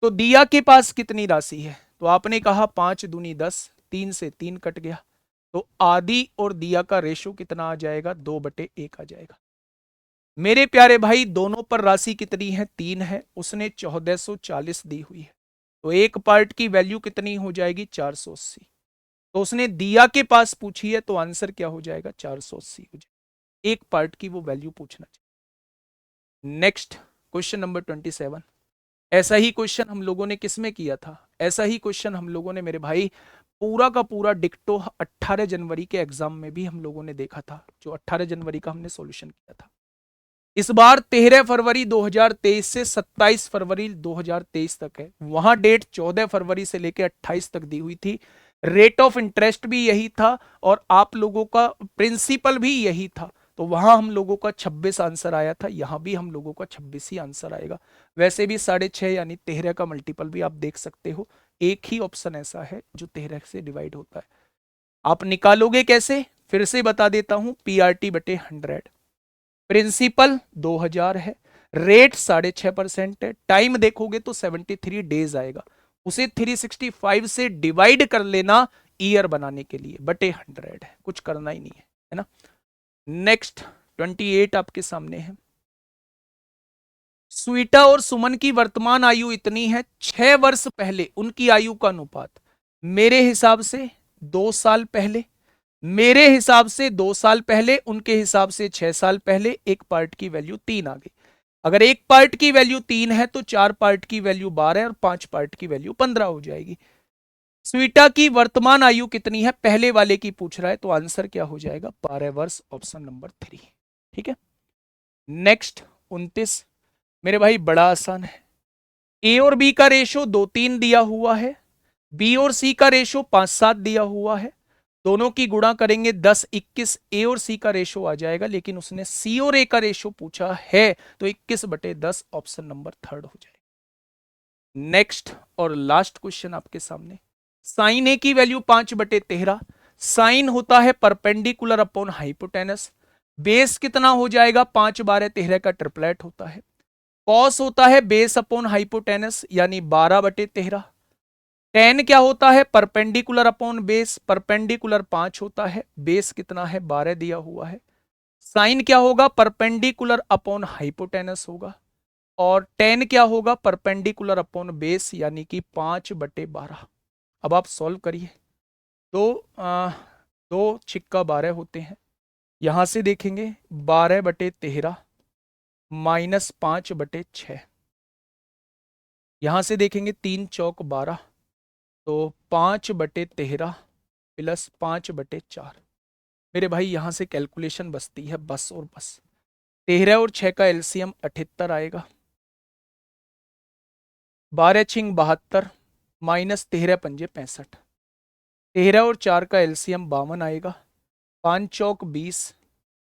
तो दिया के पास कितनी राशि है? तो आपने कहा 5 दूनी 10, 3 से 3 कट गया, तो आदि और दिया का रेशो कितना आ जाएगा? 2/1 आ जाएगा। मेरे प्यारे भाई दोनों पर राशि कितनी है? 3 है, उसने 1440 दी हुई है, तो एक पार्ट की वैल्यू कितनी हो जाएगी? 480। तो उसने दिया के पास पूछी है तो आंसर क्या हो जाएगा? 480 हो जाएगा। एक पार्ट की वो वैल्यू पूछना चाहिए। Next question number 27। ऐसा ही क्वेश्चन हम लोगों ने किस में किया था? ऐसा ही क्वेश्चन हम लोगों ने मेरे भाई पूरा का पूरा डिक्टो 18 जनवरी के एग्जाम में भी हम लोगों ने देखा था, जो 18 जनवरी का हमने सॉल्यूशन किया था। इस बार 13 फरवरी 2023 से 27 फरवरी 2023 तक है। वहां डेट 14 फरवरी से लेकर 28 तक दी हुई थी। रेट ऑफ इंटरेस्ट भी यही था और आप लोगों का प्रिंसिपल भी यही था। तो वहां हम लोगों का 26 आंसर आया था, यहां भी हम लोगों का 26 ही आंसर आएगा। वैसे भी 6.5 यानी 13 का मल्टीपल भी आप देख सकते हो, एक ही ऑप्शन ऐसा है जो 13 से डिवाइड होता है। आप निकालोगे कैसे, फिर से बता देता हूं, पीआरटी बटे 100, प्रिंसिपल 2000 है, रेट 6.5% है, टाइम देखोगे तो 73 डेज आएगा, उसे 365 से डिवाइड कर लेना ईयर बनाने के लिए, बटे 100 है, कुछ करना ही नहीं है ना। नेक्स्ट 28 आपके सामने है। स्वीटा और सुमन की वर्तमान आयु इतनी है, 6 वर्ष पहले उनकी आयु का अनुपात, मेरे हिसाब से 2 साल पहले, मेरे हिसाब से 2 साल पहले, उनके हिसाब से 6 साल पहले, एक पार्ट की वैल्यू 3 आ गई। अगर एक पार्ट की वैल्यू 3 है तो 4 पार्ट की वैल्यू 12 और 5 पार्ट की वैल्यू 15 हो जाएगी। स्वीटा की वर्तमान आयु कितनी है, पहले वाले की पूछ रहा है, तो आंसर क्या हो जाएगा, 12 वर्ष, ऑप्शन नंबर 3। ठीक है। नेक्स्ट 29, मेरे भाई बड़ा आसान है। ए और बी का रेशो 2-3 दिया हुआ है, बी और सी का रेशो 5-7 दिया हुआ है, दोनों की गुणा करेंगे 10-21, ए और सी का रेशो आ जाएगा, लेकिन उसने सी और ए का रेशो पूछा है, तो 21/10, ऑप्शन नंबर 3 हो जाएगा। नेक्स्ट और लास्ट क्वेश्चन आपके सामने, साइन ए की वैल्यू 5/13, साइन होता है परपेंडिकुलर अपॉन हाइपोटेनस, बेस कितना हो जाएगा, 5/12 का ट्रिपलेट होता है, कॉस होता है बेस अपॉन हाइपोटेनस यानी 12/13, टेन क्या होता है, परपेंडिकुलर अपॉन बेस, परपेंडिकुलर 5 होता है, बेस कितना है, 12 दिया हुआ है, साइन क्या होगा, परपेंडिकुलर अपॉन हाइपोटेनस होगा, और टेन क्या होगा, परपेंडिकुलर अपॉन बेस यानी कि 5/12। अब आप सॉल्व करिए, दो छिक्का 12 होते हैं, यहां से देखेंगे 12/13 -5/6, यहां से देखेंगे 3 चौक 12, तो 5/13 प्लस 5/4। मेरे भाई यहां से कैलकुलेशन बचती है बस और बस, 13 और 6 का एलसीएम 78 आएगा, 12 छिंग 72 -13 पंजे 65, 13 और 4 का एलसीएम 52 आएगा, 5 चौक 20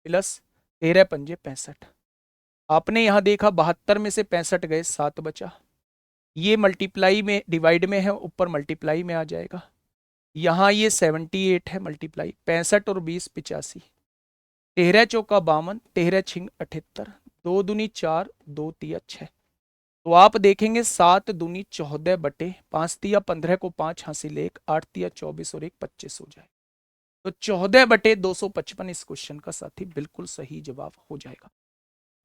प्लस 13 पंजे 65। आपने यहां देखा 72 में से 65 गए, 7 बचा, ये मल्टीप्लाई में डिवाइड में है, ऊपर मल्टीप्लाई में आ जाएगा, यहां ये 78 है मल्टीप्लाई, 65 और 20 85, 13 चौका 52, 13 छिंग 78, 2 दूनी 4, 2 तिया 6, तो आप देखेंगे 7 दूनी 14/5 तिया 15 को 5 हासिल 1, 8 तिया 24 और 1 25 हो जाए, तो 14/255 इस क्वेश्चन का साथी बिल्कुल सही जवाब हो जाएगा।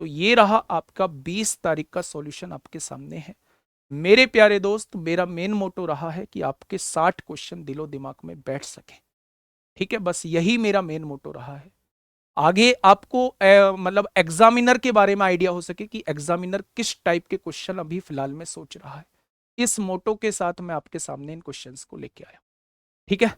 तो ये रहा आपका 20 तारीख का सॉल्यूशन आपके सामने है। मेरे प्यारे दोस्त, मेरा मेन मोटो रहा है कि आपके 60 क्वेश्चन दिलो दिमाग में बैठ सके, ठीक है, बस यही मेरा मेन मोटो रहा है। आगे आपको मतलब एग्जामिनर के बारे में आइडिया हो सके कि एग्जामिनर किस टाइप के क्वेश्चन अभी फिलहाल में सोच रहा है, इस मोटो के साथ मैं आपके सामने इन क्वेश्चंस को लेके आया। ठीक है,